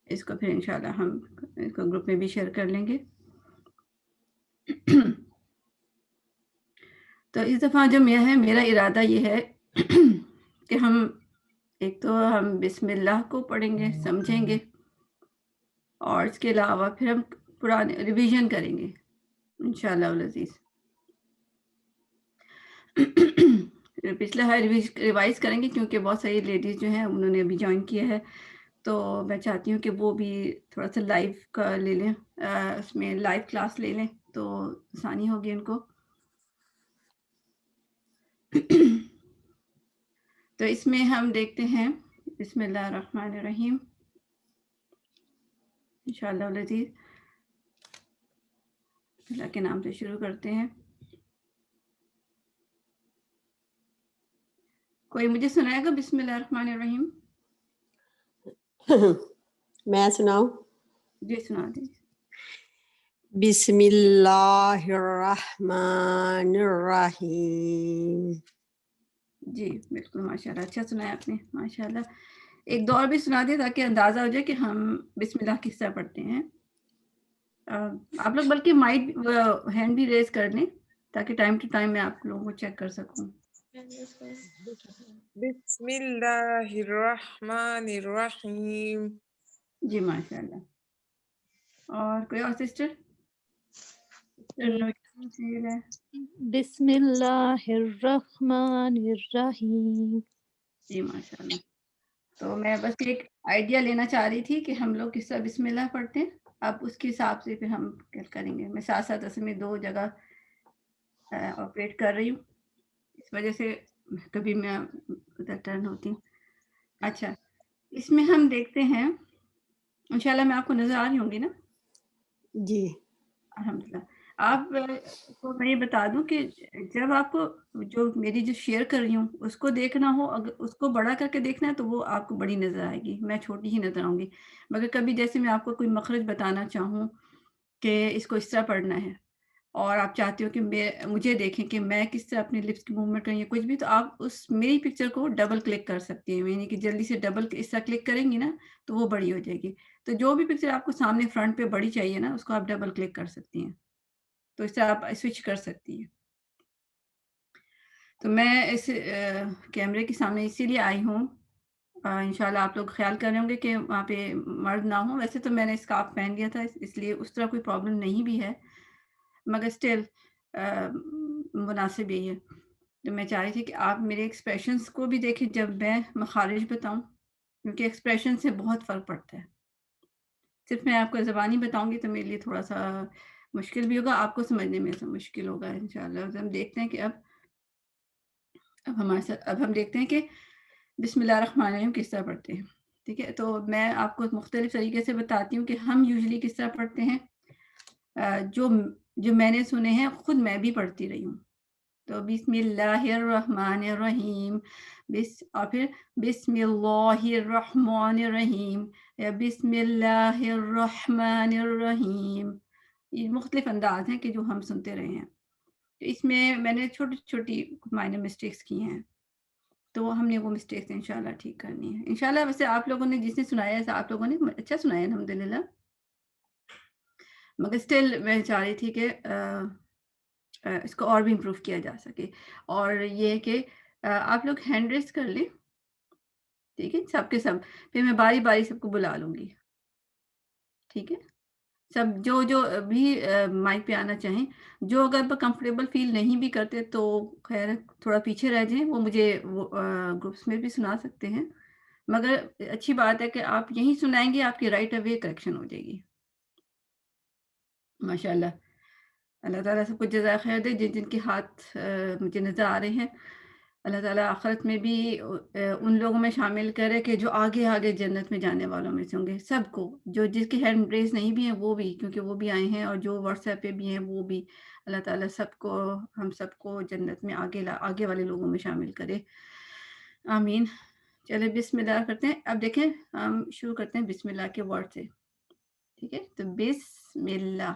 اس کو پھر انشاءاللہ ہم اس کو گروپ میں بھی شیئر کر لیں گے. تو اس دفعہ جو میرا ارادہ یہ ہے کہ ہم ایک تو ہم بسم اللہ کو پڑھیں گے، سمجھیں گے، اور اس کے علاوہ پھر ہم پرانے ریویژن کریں گے انشاءاللہ العزیز. پچھلا ہے ریوائز کریں گے کیونکہ بہت ساری لیڈیز جو ہیں انہوں نے ابھی جوائن کیا ہے، تو میں چاہتی ہوں کہ وہ بھی تھوڑا سا لائیو کا لے لیں، اس میں لائیو کلاس لے لیں تو آسانی ہوگی ان کو. تو اس میں ہم دیکھتے ہیں بسم اللہ الرحمن الرحیم انشاءاللہ العزیز. اللہ کے نام سے شروع کرتے ہیں. کوئی مجھے سنائے گا بسم اللہ الرحمن الرحیم؟ میں سناؤں؟ جی سنا دیجیے. بسم اللہ الرحمن الرحیم. جی بالکل ماشاءاللہ، اچھا سنایا آپ نے ماشاءاللہ. ایک دو اور بھی سنا دیں تاکہ اندازہ ہو جائے کہ ہم بسم اللہ کس طرح پڑھتے ہیں. آپ لوگ بلکہ مائک ہینڈ بھی ریز کر لیں تاکہ ٹائم ٹو ٹائم میں آپ لوگوں کو چیک کر سکوں. بسم اللہ الرحمن الرحیم. جی ماشاءاللہ. اور کوئی اور سسٹر؟ بسم اللہ الرحمن الرحیم. جی ماشاءاللہ. تو میں بس ایک آئیڈیا لینا چاہ رہی تھی کہ ہم لوگ کس طرح بسم اللہ پڑھتے ہیں، اب اس کے حساب سے پھر ہم کریں گے. میں ساتھ ساتھ اصل میں دو جگہ آپریٹ کر رہی ہوں، اس وجہ سے کبھی میں ادھر ٹرن ہوتی ہوں. اچھا، اس میں ہم دیکھتے ہیں انشاءاللہ میں آپ کو نظر آ رہی ہوں گی نا؟ جی الحمدللہ. آپ کو میں یہ بتا دوں کہ جب آپ کو جو میری جو شیئر کر رہی ہوں اس کو دیکھنا ہو، اگر اس کو بڑا کر کے دیکھنا ہے تو وہ آپ کو بڑی نظر آئے گی، میں چھوٹی ہی نظر آؤں گی. مگر کبھی جیسے میں آپ کو کوئی مخرج بتانا چاہوں کہ اس کو اس طرح پڑھنا ہے اور آپ چاہتے ہو کہ مجھے دیکھیں کہ میں کس طرح اپنے لپس کی موومنٹ کریں یا کچھ بھی، تو آپ اس میری پکچر کو ڈبل کلک کر سکتے ہیں، یعنی کہ جلدی سے ڈبل اس طرح کلک کریں گی نا تو وہ بڑی ہو جائے گی. تو جو بھی پکچر آپ کو سامنے فرنٹ پہ بڑی چاہیے نا اس کو آپ ڈبل کلک کر سکتی ہیں، تو اس طرح آپ سوئچ کر سکتی ہیں. تو میں اس کیمرے کے سامنے اسی لیے آئی ہوں، انشاءاللہ آپ لوگ خیال کر رہے ہوں گے کہ وہاں پہ مرد نہ ہوں. ویسے تو میں نے اسکارف پہن لیا تھا اس لیے اس طرح کوئی پرابلم نہیں بھی ہے، مگر اسٹل مناسب یہی ہے. تو میں چاہ رہی تھی کہ آپ میرے ایکسپریشنس کو بھی دیکھیں جب میں مخارج بتاؤں، کیونکہ ایکسپریشن سے بہت فرق پڑتا ہے. صرف میں آپ کو زبانی بتاؤں گی تو میرے لیے تھوڑا سا مشکل بھی ہوگا، آپ کو سمجھنے میں مشکل ہوگا انشاءاللہ. ہم دیکھتے ہیں کہ اب ہمارے ساتھ اب ہم دیکھتے ہیں کہ بسم اللہ الرحمن الرحیم کس طرح پڑھتے ہیں. ٹھیک ہے، تو میں آپ کو مختلف طریقے سے بتاتی ہوں کہ ہم یوزلی کس طرح پڑھتے ہیں. جو میں نے سنے ہیں خود میں بھی پڑھتی رہی ہوں. تو بسم اللہ الرحمن الرحیم، اور پھر بسم اللہ الرحمن الرحیم یا بسم اللہ الرحمن الرحیم. یہ مختلف انداز ہیں کہ جو ہم سنتے رہے ہیں. تو اس میں نے چھوٹی چھوٹی مائنر مسٹیکس کی ہیں، تو ہم نے وہ مسٹیکس انشاءاللہ ٹھیک کرنی ہے انشاءاللہ. ویسے آپ لوگوں نے جس نے سنایا ہے آپ لوگوں نے اچھا سنایا الحمدللہ، مگر اسٹل میں چاہ رہی تھی کہ اس کو اور بھی امپروو کیا جا سکے. اور یہ کہ آپ لوگ ہینڈ ریز کر لیں، ٹھیک ہے، سب کے سب. پھر میں باری باری سب کو بلا لوں گی، ٹھیک ہے. سب جو بھی مائک پہ آنا چاہیں، جو اگر کمفرٹیبل فیل نہیں بھی کرتے تو خیر تھوڑا پیچھے رہ جائیں، وہ مجھے گروپس میں بھی سنا سکتے ہیں. مگر اچھی بات ہے کہ آپ یہیں سنائیں گے، آپ کی رائٹ اوے کریکشن ہو جائے گی ماشاءاللہ. اللہ تعالیٰ سب کو جزائے خیر دے. جن کے ہاتھ مجھے نظر آ رہے ہیں، اللہ تعالیٰ آخرت میں بھی ان لوگوں میں شامل کرے کہ جو آگے آگے جنت میں جانے والوں میں سے ہوں گے. سب کو، جو جس کے ہینڈ ریز نہیں بھی ہیں وہ بھی، کیونکہ وہ بھی آئے ہیں، اور جو واٹس ایپ پہ بھی ہیں وہ بھی. اللہ تعالیٰ سب کو، ہم سب کو جنت میں آگے والے لوگوں میں شامل کرے، آمین. چلے بسم اللہ کرتے ہیں. اب دیکھیں ہم شروع کرتے ہیں بسم اللہ کے ورڈ سے، ٹھیک ہے. تو بسم اللہ،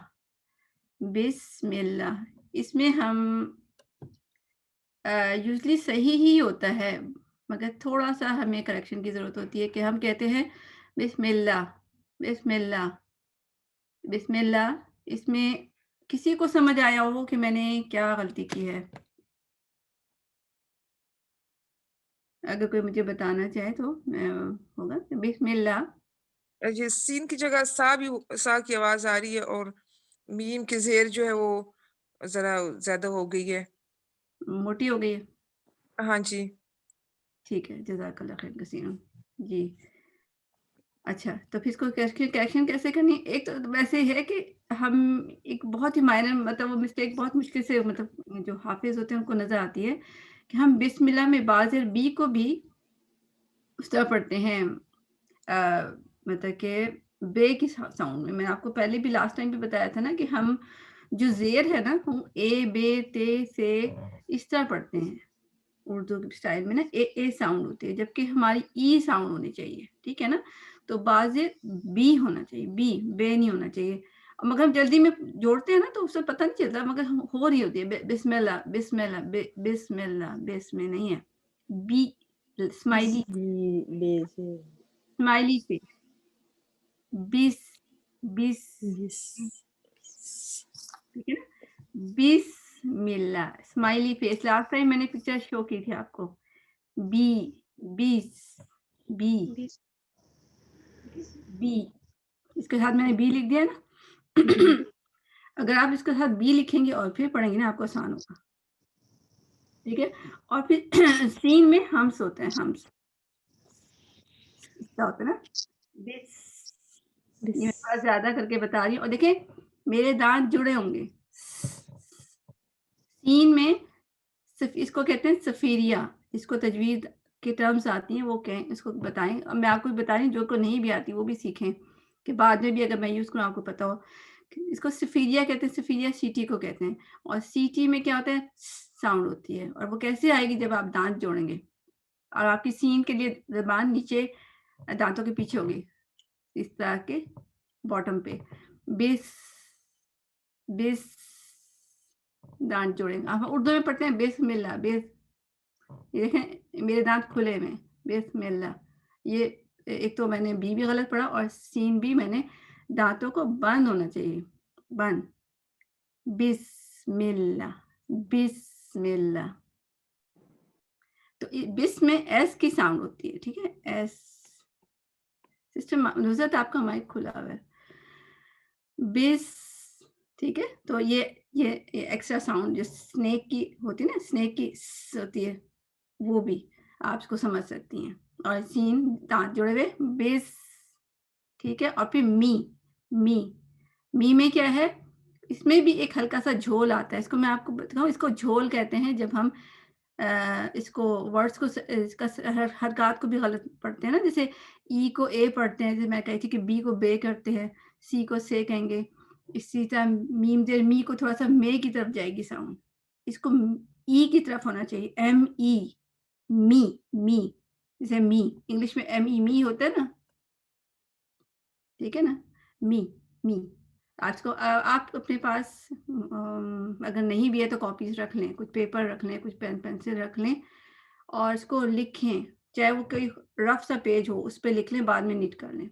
بسم اللہ. اس میں ہم یوزلی صحیح ہی ہوتا ہے، مگر تھوڑا سا ہمیں کریکشن کی ضرورت ہوتی ہے کہ ہم کہتے ہیں بسم اللہ، بسم اللہ. بسم اللہ اس میں کسی کو سمجھ آیا ہو کہ میں نے کیا غلطی کی ہے؟ اگر کوئی مجھے بتانا چاہے تو ہوگا. بسم اللہ. یہ سین کی جگہ سا کی آواز آ رہی ہے اور میم کی زیر جو ہے وہ ذرا زیادہ ہو گئی ہے. موٹی ہو گئی ہے. ہاں جی. ٹھیک ہے جزاک اللہ خیر کثیرا. جی اچھا تو پھر اس کو کریکشن کیسے کرنی ہے؟ ایک تو ویسے ہے کہ ہم ایک بہت ہی مائنر مطلب وہ مسٹیک بہت مشکل سے مطلب جو حافظ ہوتے ہیں ان کو نظر آتی ہے کہ ہم بسم اللہ میں بازر بی کو بھی اس طرح پڑھتے ہیں مطلب کہ بے کی ساؤنڈ میں. آپ کو پہلے بھی لاسٹ ٹائم بھی بتایا تھا نا کہ ہم جو زیر ہے نا ہم اے بے تے سے اس طرح پڑھتے ہیں. اردو اسٹائل میں نا اے ساؤنڈ ہوتی ہے جبکہ ہماری ای ساؤنڈ ہونی چاہیے. ٹھیک ہے نا. تو بازر بی ہونا چاہیے, بے نہیں ہونا چاہیے. مگر ہم جلدی میں جوڑتے ہیں نا تو اس سے پتہ نہیں چلتا مگر ہو رہی ہوتی ہے بسم اللہ بسم اللہ بسم اللہ بسم نہیں ہے. بی اسمائلی اسمائلی سے بس ٹھیک ہے نا. بسم اللہ اسمائلی فیس. لاسٹ ٹائم میں نے پکچر شو کی تھی آپ کو. بی بیس بی بی اس کے ساتھ میں نے بی لکھ دیا نا. اگر آپ اس کے ساتھ بی لکھیں گے اور پھر پڑھیں گے نا آپ کو آسان ہوگا. ٹھیک ہے. اور پھر سین میں ہمس ہوتے ہیں. ہمس کیا ہوتا ہے نا بس. یہ میں تھوڑا زیادہ کر کے بتا رہی ہوں. اور دیکھیں میرے دانت جڑے ہوں گے. سین میں اس کو کہتے ہیں سفیریہ. اس کو تجوید کے ٹرمز آتی ہیں وہ کہیں اس کو بتائیں. اب میں آپ کو بتا رہی ہوں جو کو نہیں بھی آتی وہ بھی سیکھیں کہ بعد میں بھی اگر میں یوز کروں آپ کو پتا ہو. اس کو سفیریہ کہتے ہیں. سفیریہ سی ٹی کو کہتے ہیں. اور سی ٹی میں کیا ہوتا ہے ساؤنڈ ہوتی ہے. اور وہ کیسے آئے گی جب آپ دانت جوڑیں گے اور آپ کی سین کے لیے زبان نیچے دانتوں کے پیچھے ہوگی اس طرح کے باٹم پہ. بس بس دانت جوڑیں گے. آپ اردو میں پڑھتے ہیں بسم اللہ. بس یہ دیکھیں میرے دانت کھلے میں بسم اللہ. یہ ایک تو میں نے بی بھی غلط پڑھا اور سین بھی میں نے دانتوں کو بند ہونا چاہیے. بند. بسم اللہ بسم اللہ. تو بس میں ایس کی ساؤنڈ ہوتی ہے. ٹھیک ہے. ایس سسٹم نظرت آپ کا مائک کھلا ہوا ہے. بس. ٹھیک ہے. تو یہ ایکسٹرا ساؤنڈ جو سنیک کی ہوتی ہے نا اسنیک کی ہوتی ہے وہ بھی آپ اس کو سمجھ سکتی ہیں. اور سین دانت جڑے ہوئے بس. ٹھیک ہے. اور پھر می میں کیا ہے اس میں بھی ایک ہلکا سا جھول آتا ہے. اس کو میں آپ کو بتاؤں اس کو جھول کہتے ہیں جب ہم اس کو ورڈز کو اس کا حرکات کو بھی غلط پڑھتے ہیں نا. جیسے ای کو اے پڑھتے ہیں. جیسے میں کہتی کہ بی کو بے کرتے ہیں. سی کو سے کہیں گے. اسی طرح میم دیر می کو تھوڑا سا مے کی طرف جائے گی ساؤنڈ. اس کو ای کی طرف ہونا چاہیے. ایم ای می جیسے می انگلش میں ایم ای می ہوتا ہے نا. ٹھیک ہے نا. می آج کو آپ اپنے پاس اگر نہیں بھی ہے تو کاپیز رکھ لیں. کچھ پیپر رکھ لیں. کچھ پینسل رکھ لیں اور اس کو لکھیں. چاہے وہ کوئی رف سا پیج ہو اس پہ لکھ لیں بعد میں نیٹ کر لیں.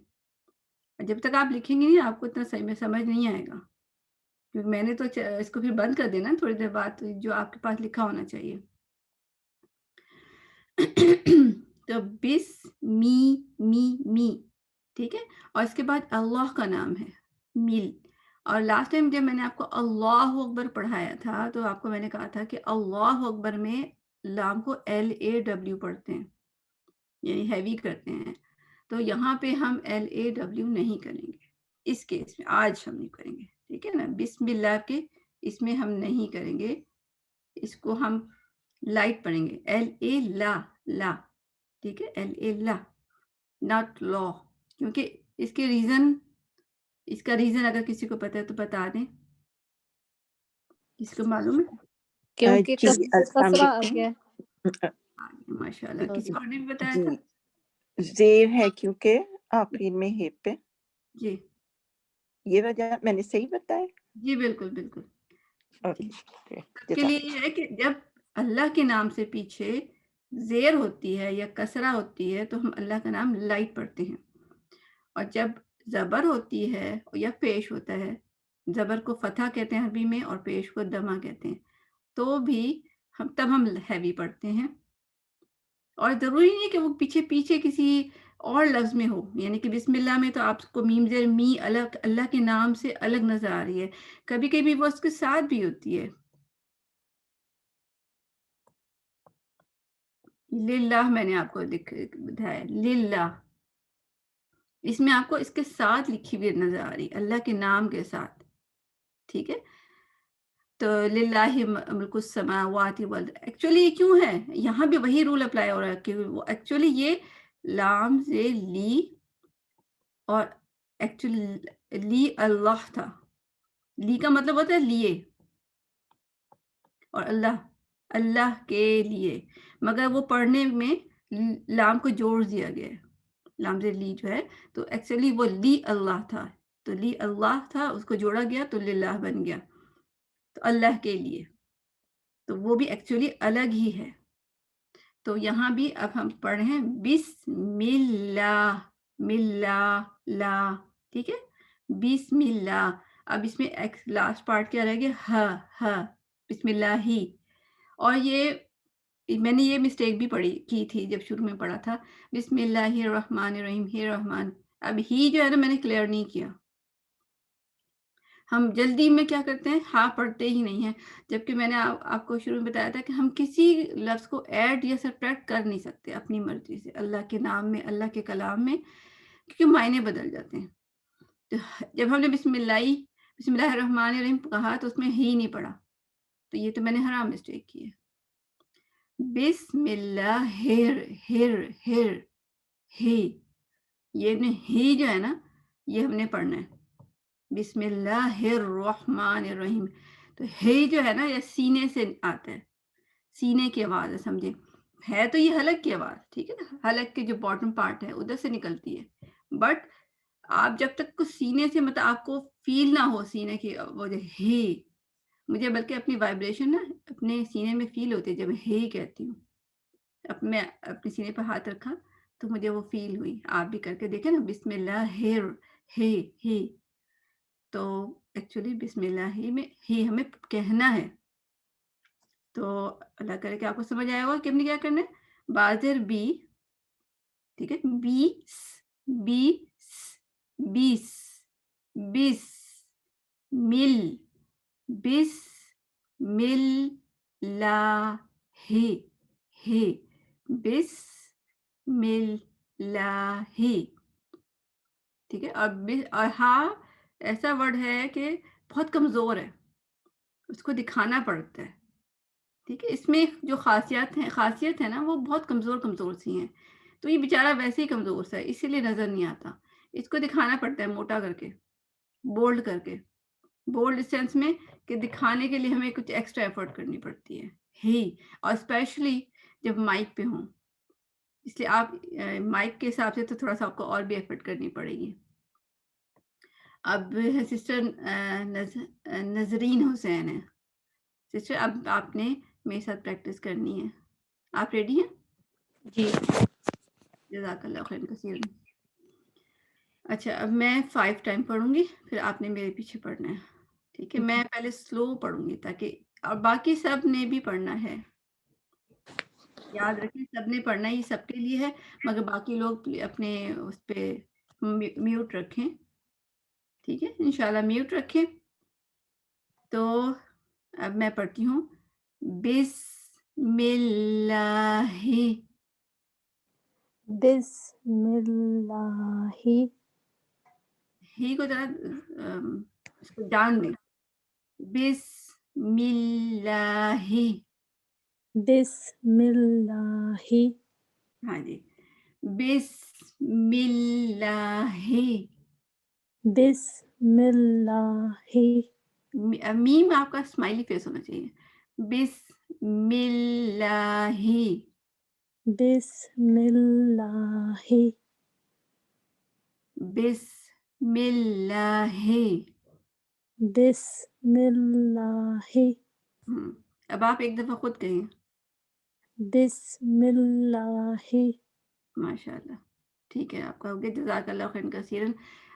جب تک آپ لکھیں گے نہیں آپ کو اتنا صحیح میں سمجھ نہیں آئے گا. کیونکہ میں نے تو اس کو پھر بند کر دینا تھوڑی دیر بعد جو آپ کے پاس لکھا ہونا چاہیے. تو بس می ٹھیک ہے. اور اس کے بعد اللہ کا نام ہے میل. اور لاسٹ ٹائم جب میں نے آپ کو اللہ اکبر پڑھایا تھا تو آپ کو میں نے کہا تھا کہ اللہ اکبر میں لام کو LAW پڑھتے ہیں یعنی ہیوی کرتے ہیں. تو یہاں پہ ہم LAW نہیں کریں گے اس کیس میں. آج ہم نہیں کریں گے. ٹھیک ہے نا. بسم اللہ کے اس میں ہم نہیں کریں گے. اس کو ہم لائٹ پڑھیں گے. LA لا. ٹھیک ہے. LA لا ناٹ لا. کیونکہ اس کا ریزن اگر کسی کو پتا ہے تو بتا دیں. کسی کو معلوم ہے؟ کیونکہ جی السلام کسرہ آ علیکم. گیا. ماشاء اللہ. کسی اور نے بھی بتایا جی تھا؟ زیر ہے کیونکہ آخر میں ہے پہ. جی یہ وجہ میں نے صحیح بتایا. جی بالکل. اوکے اس کے لیے یہ ہے کہ جب اللہ کے نام سے پیچھے زیر ہوتی ہے یا کسرہ ہوتی ہے تو ہم اللہ کا نام لائٹ پڑھتے ہیں. اور جب زبر ہوتی ہے یا پیش ہوتا ہے، زبر کو فتح کہتے ہیں عربی میں اور پیش کو دمہ کہتے ہیں، تو بھی تب ہم ہیوی پڑھتے ہیں. اور ضروری نہیں کہ وہ پیچھے پیچھے کسی اور لفظ میں ہو، یعنی کہ بسم اللہ میں تو آپ کو میم زیر می الگ اللہ کے نام سے الگ نظر آ رہی ہے، کبھی کبھی وہ اس کے ساتھ بھی ہوتی ہے. للہ میں نے آپ کو بتایا للہ، اس میں آپ کو اس کے ساتھ لکھی ہوئی نظر آ رہی اللہ کے نام کے ساتھ. ٹھیک ہے، تو للہ ملک السماوات والارض، ایکچولی کیوں ہے یہاں بھی وہی رول اپلائی ہو رہا ہے کہ ایکچولی یہ لام سے لی اور ایکچولی لی اللہ تھا. لی کا مطلب ہوتا ہے لیے، اور اللہ کے لیے، مگر وہ پڑھنے میں لام کو جوڑ دیا گیا ہے، لام سے لی جو ہے، تو ایکچولی وہ لی اللہ تھا، تو لی اللہ تھا، اس کو جوڑا گیا تو للہ بن گیا، تو اللہ کے لیے، تو وہ بھی ایکچولی الگ ہی ہے. تو یہاں بھی اب ہم پڑھ رہے ہیں بسم اللہ، ملا لا، ٹھیک ہے، بسم اللہ. اب اس میں لاسٹ پارٹ کیا رہ گیا، ہ بسم اللہ ہی. اور یہ میں نے یہ مسٹیک بھی کی تھی جب شروع میں پڑھا تھا، بسم اللہ الرحمن الرحیم، ہی رحمان. اب ہی جو ہے نا میں نے کلیئر نہیں کیا، ہم جلدی میں کیا کرتے ہیں ہاں پڑھتے ہی نہیں ہیں، جبکہ میں نے آپ کو شروع میں بتایا تھا کہ ہم کسی لفظ کو ایڈ یا سبٹریکٹ کر نہیں سکتے اپنی مرضی سے اللہ کے نام میں، اللہ کے کلام میں، کیونکہ معنی بدل جاتے ہیں. تو جب ہم نے بسم اللہ الرحمن الرحیم کہا تو اس میں ہی نہیں پڑھا، تو یہ تو میں نے حرام مسٹیک کی ہے. بسم اللہ ہر ہی، یہ ہی جو ہے نا یہ ہم نے پڑھنا ہے. بسم اللہ الرحمن الرحیم، تو ہے جو ہے نا یہ سینے سے آتا ہے، سینے کی آواز ہے، سمجھے، ہے تو یہ حلق کی آواز، ٹھیک ہے نا، حلق کے جو باٹم پارٹ ہے ادھر سے نکلتی ہے، بٹ آپ جب تک کو سینے سے مطلب آپ کو فیل نہ ہو سینے کی وجہ ہے، مجھے بلکہ اپنی وائبریشن نا اپنے سینے میں فیل ہوتی ہے جب ہے کہتی ہوں. اب میں اپنے سینے پہ ہاتھ رکھا تو مجھے وہ فیل ہوئی، آپ بھی کر کے دیکھیں نا، بسم اللہ ہے، تو ایکچولی بسم اللہ میں ہی ہمیں کہنا ہے. تو اللہ کرے کہ آپ کو سمجھ آیا ہوگا کہ ہم نے کیا کرنا ہے، بازر بی، ٹھیک ہے، بیس بیس بیس مل بس مل لا ہے بس مل لا ہی. ٹھیک ہے، اور ہاں ایسا ورڈ ہے کہ بہت کمزور ہے، اس کو دکھانا پڑتا ہے. ٹھیک ہے، اس میں جو خاصیت ہے نا وہ بہت کمزور سی ہیں، تو یہ بیچارہ ویسے ہی کمزور سا ہے، اسی لیے نظر نہیں آتا. اس کو دکھانا پڑتا ہے موٹا کر کے، بولڈ کر کے، بولڈ سینس میں کہ دکھانے کے لیے ہمیں کچھ ایکسٹرا ایفرٹ کرنی پڑتی ہے ہی، اور اسپیشلی جب مائک پہ ہوں، اس لیے آپ مائک کے حساب سے تو تھوڑا سا آپ کو اور بھی ایفرٹ کرنی پڑے گی. اب سسٹر نظرین حسین ہے، سسٹر اب آپ نے میرے ساتھ پریکٹس کرنی ہے، آپ ریڈی ہیں؟ جی. جزاک اللہ خیر کثیر. اچھا، اب میں 5 ٹائم پڑھوں گی، پھر آپ نے میرے پیچھے پڑھنا ہے، ٹھیک ہے. میں پہلے سلو پڑھوں گی تاکہ، اور باقی سب نے بھی پڑھنا ہے، یاد رکھیں سب نے پڑھنا ہے، یہ سب کے لیے ہے، مگر باقی لوگ اپنے اس پہ میوٹ رکھیں، ٹھیک ہے، انشاءاللہ میوٹ رکھیں. تو اب میں پڑھتی ہوں، بسم اللہ، بسم اللہ، ہی کو ذرا اس کو ڈان دیں، بسم اللہ، بسم اللہ، ہاں جی، بسم اللہ، بسم اللہ، میم آپ کا اسمائلی فیس ہونا چاہیے، بسم اللہ، بسم اللہ، بسم اللہ. بسم اللہ، اب آپ ایک دفعہ خود کہیں، بسم اللہ. ماشاء اللہ، ٹھیک ہے، آپ کا ہو گیا. جزاک اللہ خیر کثیرا.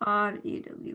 RAW।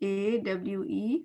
AWESOME,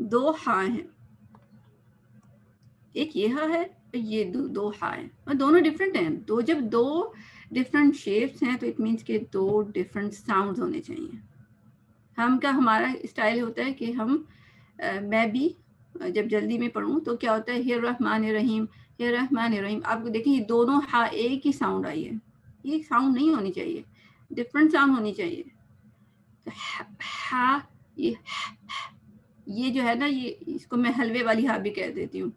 دو ہاں ہیں, ایک یہ ہاں ہے یہ دو ہاں ہیں, اور دونوں ڈفرینٹ ہیں. دو جب دو ڈفرینٹ شیپس ہیں تو اٹ مینس کہ دو ڈفرینٹ ساؤنڈ ہونے چاہیے. ہمارا اسٹائل ہوتا ہے کہ ہم میں بھی جب جلدی میں پڑھوں تو کیا ہوتا ہے, ہی رحمان الرحیم, ہی رحمان الرحیم. آپ کو دیکھیں یہ دونوں ہاں ایک ہی ساؤنڈ آئی ہے, یہ ساؤنڈ نہیں ہونی چاہیے, ڈفرینٹ ساؤنڈ ہونی چاہیے. ہا یہ جو ہے نا, یہ اس کو میں حلوے والی ہا بھی کہہ دیتی ہوں.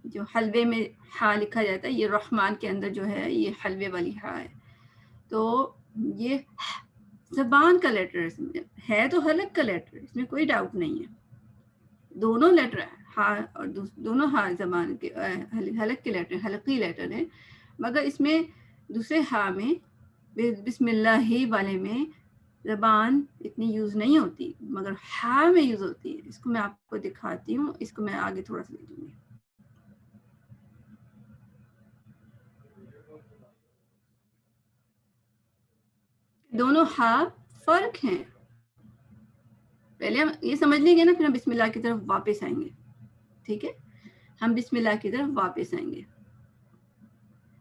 جو حلوے میں ہا لکھا جاتا ہے, یہ رحمان کے اندر جو ہے یہ حلوے والی ہا ہے. تو یہ زبان کا لیٹر ہے تو حلق کا لیٹر, اس میں کوئی ڈاؤٹ نہیں ہے. دونوں لیٹر ہاں اور دونوں ہاں زبان کے حلق کے لیٹر, حلقی لیٹر ہیں, مگر اس میں دوسرے ہا میں بسم اللہ ہی والے میں زبان اتنی یوز نہیں ہوتی, مگر ہا میں یوز ہوتی ہے. اس کو میں آپ کو دکھاتی ہوں, اس کو میں آگے تھوڑا سا لے دوں گی. دونوں ہا فرق ہیں. پہلے ہم یہ سمجھ لیں گے نا, پھر ہم بسم اللہ کی طرف واپس آئیں گے. ٹھیک ہے, ہم بسم اللہ کی طرف واپس آئیں گے.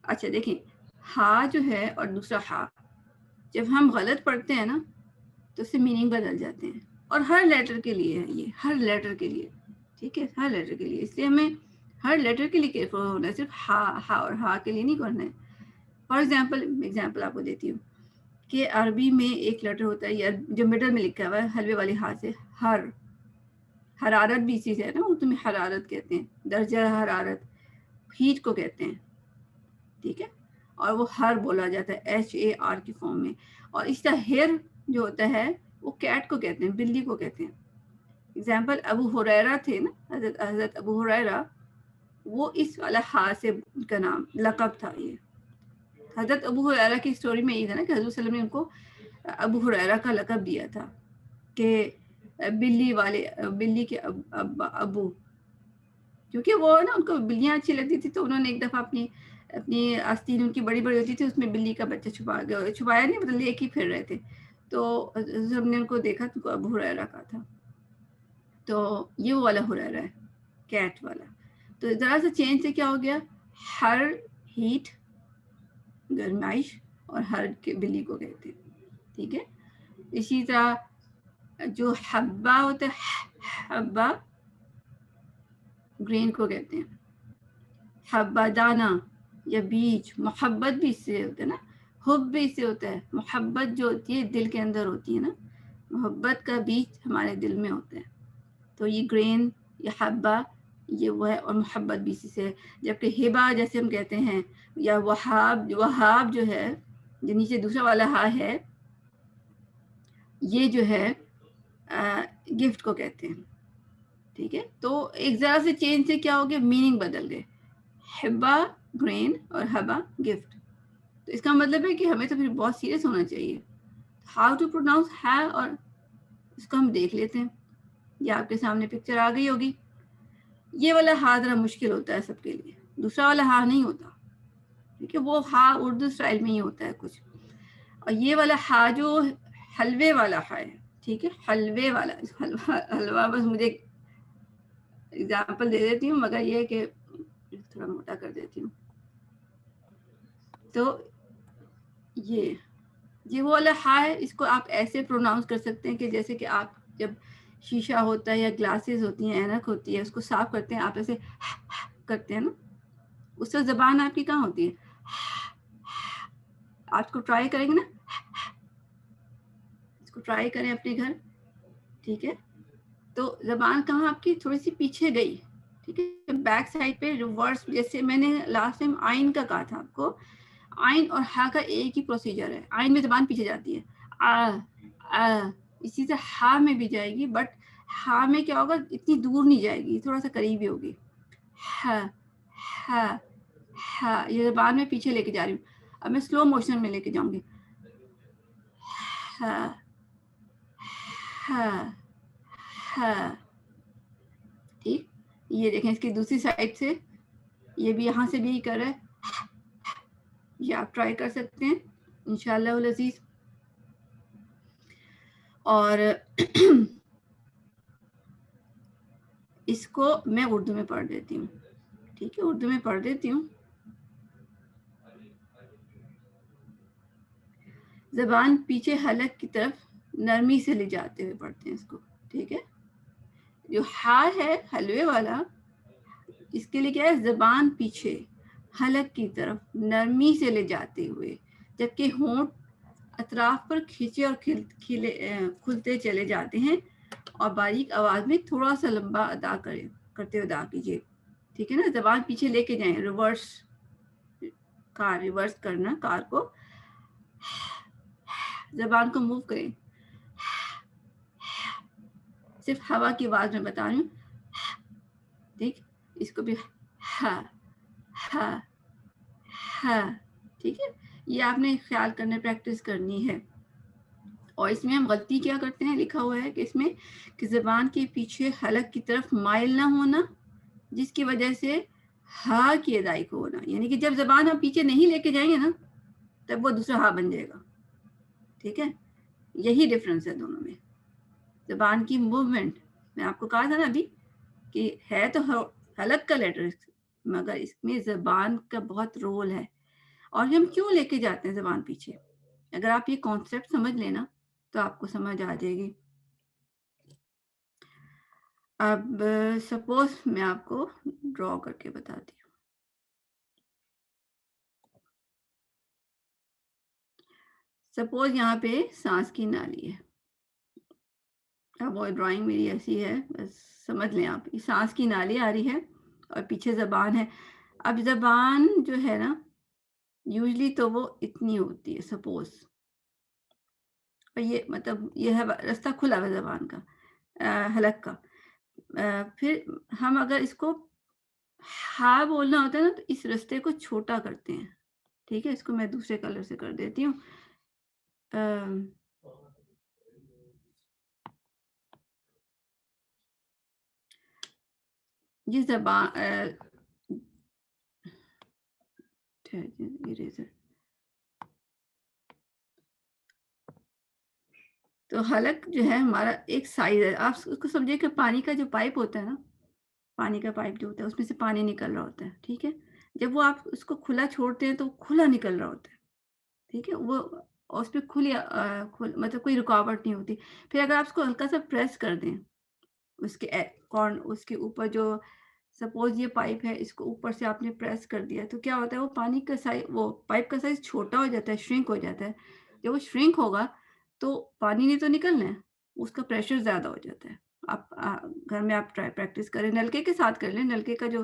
اچھا دیکھیں, ہا جو ہے اور دوسرا ہا جب ہم غلط پڑھتے ہیں نا تو اس سے میننگ بدل جاتے ہیں, اور ہر لیٹر کے لیے ہے یہ, ہر لیٹر کے لیے. ٹھیک ہے, ہر لیٹر کے لیے. اس لیے ہمیں ہر لیٹر کے لیے کیئرفل ہونا ہے, صرف ہا اور ہا کے لیے نہیں کرنا ہے. فار ایگزامپل آپ کو دیتی ہوں کہ عربی میں ایک لیٹر ہوتا ہے یا جو مڈل میں لکھا ہوا ہے حلوے والی ہا سے, ہر. حرارت بھی اسی سے ہے نا, اردو میں حرارت کہتے ہیں, درجہ حرارت, ہیٹ کو کہتے ہیں. ٹھیک ہے, اور وہ ہر بولا جاتا ہے HAR کی فارم میں. اور اس طرح ہیر جو ہوتا ہے وہ کیٹ کو کہتے ہیں, بلی کو کہتے ہیں. ایگزامپل ابو ہریرہ تھے نا, حضرت ابو ہریرہ, وہ اس والا ہا سے ان کا نام لقب تھا. یہ حضرت ابو ہریرہ کی اسٹوری میں یہ تھا نا کہ حضرت صلی اللہ علیہ وسلم نے ان کو ابو ہریرہ کا لقب دیا تھا کہ بلی کے ابو, کیونکہ وہ نا ان کو بلیاں اچھی لگتی تھی. تو انہوں نے ایک دفعہ اپنی آستین ان کی بڑی بڑی ہوتی تھی, اس میں بلی کا بچہ چھپایا نہیں, مطلب لے کے پھر رہے تھے. تو ہم نے ان کو دیکھا تو ان کو ابو ہریرہ کا تھا. تو یہ وہ والا ہریرہ ہے, کیٹ والا. تو ذرا سا چینج سے کیا ہو گیا, ہر ہیٹ گرمائش, اور ہر بلی کو کہتے ہیں. ٹھیک ہے, اسی طرح جو حبہ ہوتا ہے, حبہ گرین کو کہتے ہیں. حبہ دانہ یا بیج. محبت بھی اس سے ہوتا ہے نا, حب بھی اس سے ہوتا ہے. محبت جو ہوتی ہے دل کے اندر ہوتی ہے نا, محبت کا بیج ہمارے دل میں ہوتا ہے. تو یہ گرین یا حبہ یہ وہ ہے, اور محبت بھی اسی سے ہے. جبکہ ہبہ جیسے ہم کہتے ہیں, یا وہاب جو ہے, جو نیچے دوسرا والا ہا ہے, یہ جو ہے گفٹ کو کہتے ہیں. ٹھیک ہے, تو ایک ذرا سے چینج سے کیا ہو گیا, میننگ بدل گئے. ہبا گرین اور ہبا گفٹ. تو اس کا مطلب ہے کہ ہمیں تو پھر بہت سیریس ہونا چاہیے. ہاؤ ٹو پروناؤنس ہے, اور اس کو ہم دیکھ لیتے ہیں. یہ آپ کے سامنے پکچر آ گئی ہوگی. یہ والا ہا ذرا مشکل ہوتا ہے سب کے لیے, دوسرا والا ہا نہیں ہوتا. ٹھیک ہے, وہ ہا اردو اسٹائل میں ہی ہوتا ہے کچھ. اور یہ والا ہا جو حلوے والا ہا ہے, ٹھیک ہے, حلوے والا حلوہ بس مجھے اگزامپل دے دیتی ہوں, مگر یہ کہ تھوڑا موٹا کر دیتی ہوں. تو یہ وہ والا ہا ہے, اس کو آپ ایسے پروناؤنس کر سکتے ہیں کہ جیسے کہ آپ جب شیشہ ہوتا ہے یا گلاسز ہوتی ہیں, اینک ہوتی ہے, اس کو صاف کرتے ہیں, آپ ایسے کرتے ہیں نا, اس سے زبان آپ کی کہاں ہوتی ہے. آپ کو ٹرائی کریں گے نا, اس کو ٹرائی کریں اپنے گھر. ٹھیک ہے, تو زبان کہاں آپ کی تھوڑی سی پیچھے گئی. ٹھیک ہے, بیک سائڈ پہ ریورس, جیسے میں نے لاسٹ ٹائم آئین کا کہا تھا آپ کو, آئین اور ہا کا ایک ہی پروسیجر ہے. آئین میں زبان پیچھے جاتی ہے, اسی سے ہا میں بھی جائے گی, بٹ ہا میں کیا ہوگا, اتنی دور نہیں جائے گی, تھوڑا سا قریب ہی ہوگی. ہا یہ زبان میں پیچھے لے کے جا رہی ہوں. اب میں سلو موشن میں لے کے جاؤں گی. ٹھیک, یہ دیکھیں اس کی دوسری سائڈ سے, یہ بھی یہاں سے بھی کر رہا ہے. یہ آپ ٹرائی کر سکتے ہیں انشاءاللہ العزیز. اور اس کو میں اردو میں پڑھ دیتی ہوں. ٹھیک ہے, اردو میں پڑھ دیتی ہوں. زبان پیچھے حلق کی طرف نرمی سے لے جاتے ہوئے پڑھتے ہیں اس کو. ٹھیک ہے, جو ہا ہے حلوے والا, اس کے لیے کیا ہے, زبان پیچھے حلق کی طرف نرمی سے لے جاتے ہوئے, جبکہ ہونٹ اطراف پر کھینچے اور کھلتے چلے جاتے ہیں, اور باریک آواز میں تھوڑا سا لمبا ادا کرتے ہوئے ادا کیجیے. ٹھیک ہے نا, زبان پیچھے لے کے جائیں, ریورس کرنا کار کو, زبان کو موو کریں. صرف ہوا کی آواز میں بتا رہی ہوں. ٹھیک, اس کو بھی ہا ہا ہا. ٹھیک ہے, یہ آپ نے خیال کرنے پریکٹس کرنی ہے. اور اس میں ہم غلطی کیا کرتے ہیں, لکھا ہوا ہے کہ اس میں کہ زبان کے پیچھے حلق کی طرف مائل نہ ہونا, جس کی وجہ سے ہا کی ادائی کو ہونا. یعنی کہ جب زبان ہم پیچھے نہیں لے کے جائیں گے نا, تب وہ دوسرا ہا بن جائے گا. ٹھیک ہے, یہی ڈفرنس ہے دونوں میں. زبان کی موومنٹ, میں آپ کو کہا تھا نا ابھی کہ ہے تو حلق کا لیٹر, مگر اس میں زبان کا بہت رول ہے. اور ہم کیوں لے کے جاتے ہیں زبان پیچھے, اگر آپ یہ کانسیپٹ سمجھ لینا تو آپ کو سمجھ آ جائے گی. اب سپوز میں آپ کو ڈرا کر کے بتاتی ہوں. سپوز یہاں پہ سانس کی نالی ہے. اب وہ ڈرائنگ میری ایسی ہے, بس سمجھ لیں آپ, یہ سانس کی نالی آ رہی ہے اور پیچھے زبان ہے. اب زبان جو ہے نا, یوزلی تو وہ اتنی ہوتی ہے سپوز, اور یہ مطلب یہ ہے راستہ کھلا ہوا زبان کا, حلق کا. پھر ہم اگر اس کو ہا بولنا ہوتا ہے نا, تو اس رستے کو چھوٹا کرتے ہیں. ٹھیک ہے, اس کو میں دوسرے کلر سے کر دیتی ہوں. یہ زبان تو حلق جو ہے ہمارا ایک سائز ہے. آپ اس کو سمجھے کہ پانی کا جو پائپ ہوتا ہے نا, پانی کا پائپ جو ہوتا ہے اس میں سے پانی نکل رہا ہوتا ہے. ٹھیک ہے, جب وہ آپ اس کو کھلا چھوڑتے ہیں تو کھلا نکل رہا ہوتا ہے. ٹھیک ہے, وہ اس پہ مطلب کوئی رکاوٹ نہیں ہوتی. پھر اگر آپ اس کو ہلکا سا پریس کر دیں, اس کے اوپر جو سپوز یہ پائپ ہے, اس کو اوپر سے آپ نے پریس کر دیا, تو کیا ہوتا ہے, وہ پانی کا سائز, وہ پائپ کا سائز چھوٹا ہو جاتا ہے, شرنک ہو جاتا ہے. جب وہ شرنک ہوگا تو پانی نہیں تو نکلنا ہے, اس کا پریشر زیادہ ہو جاتا ہے. آپ گھر میں آپ پریکٹس کریں, نلکے کے ساتھ کر لیں. نلکے کا جو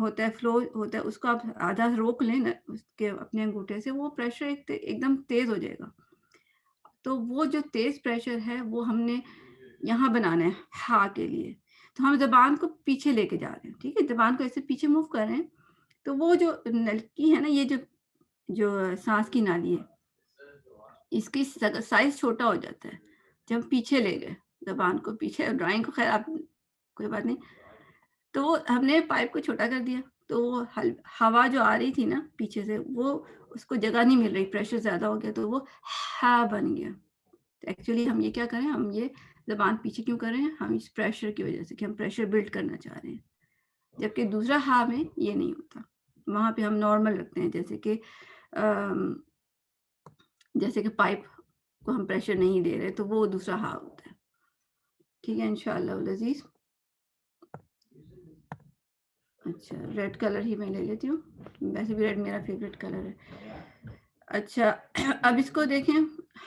ہوتا ہے فلو ہوتا ہے, اس کو آپ آدھا روک لیں اس کے اپنے انگوٹھے سے, وہ پریشر ایک دم تیز ہو جائے گا. تو وہ جو تیز پریشر ہے وہ ہم نے یہاں بنانا ہے ہا کے لیے. تو ہم زبان کو پیچھے لے کے جا رہے ہیں. ٹھیک ہے, زبان کو ایسے پیچھے موو کر رہے ہیں, تو وہ جو نلکی ہے نا, یہ جو سانس کی نالی ہے, اس کی سائز چھوٹا ہو جاتا ہے جب ہم پیچھے لے گئے زبان کو پیچھے. ڈرائنگ کو خیر آپ کوئی بات نہیں, تو ہم نے پائپ کو چھوٹا کر دیا, تو وہ ہوا جو آ رہی تھی نا پیچھے سے, وہ اس کو جگہ نہیں مل رہی, پریشر زیادہ ہو گیا, تو وہ ہا بن گیا. ایکچولی ہم یہ کیا کریں, ہم یہ زبان پیچھے کیوں کر رہے ہیں, ہم اس پریشر کی وجہ سے کہ ہم پریشر بلڈ کرنا چاہ رہے ہیں. جبکہ دوسرا ہا میں یہ نہیں ہوتا, وہاں پہ ہم نارمل رکھتے ہیں, جیسے کہ پائپ کو ہم پریشر نہیں دے رہے, تو وہ دوسرا ہا ہوتا ہے. ٹھیک ہے, انشاءاللہ العزیز. اچھا, ریڈ کلر ہی میں لے لیتی ہوں, ویسے بھی ریڈ میرا فیوریٹ کلر ہے. اچھا, اب اس کو دیکھیں,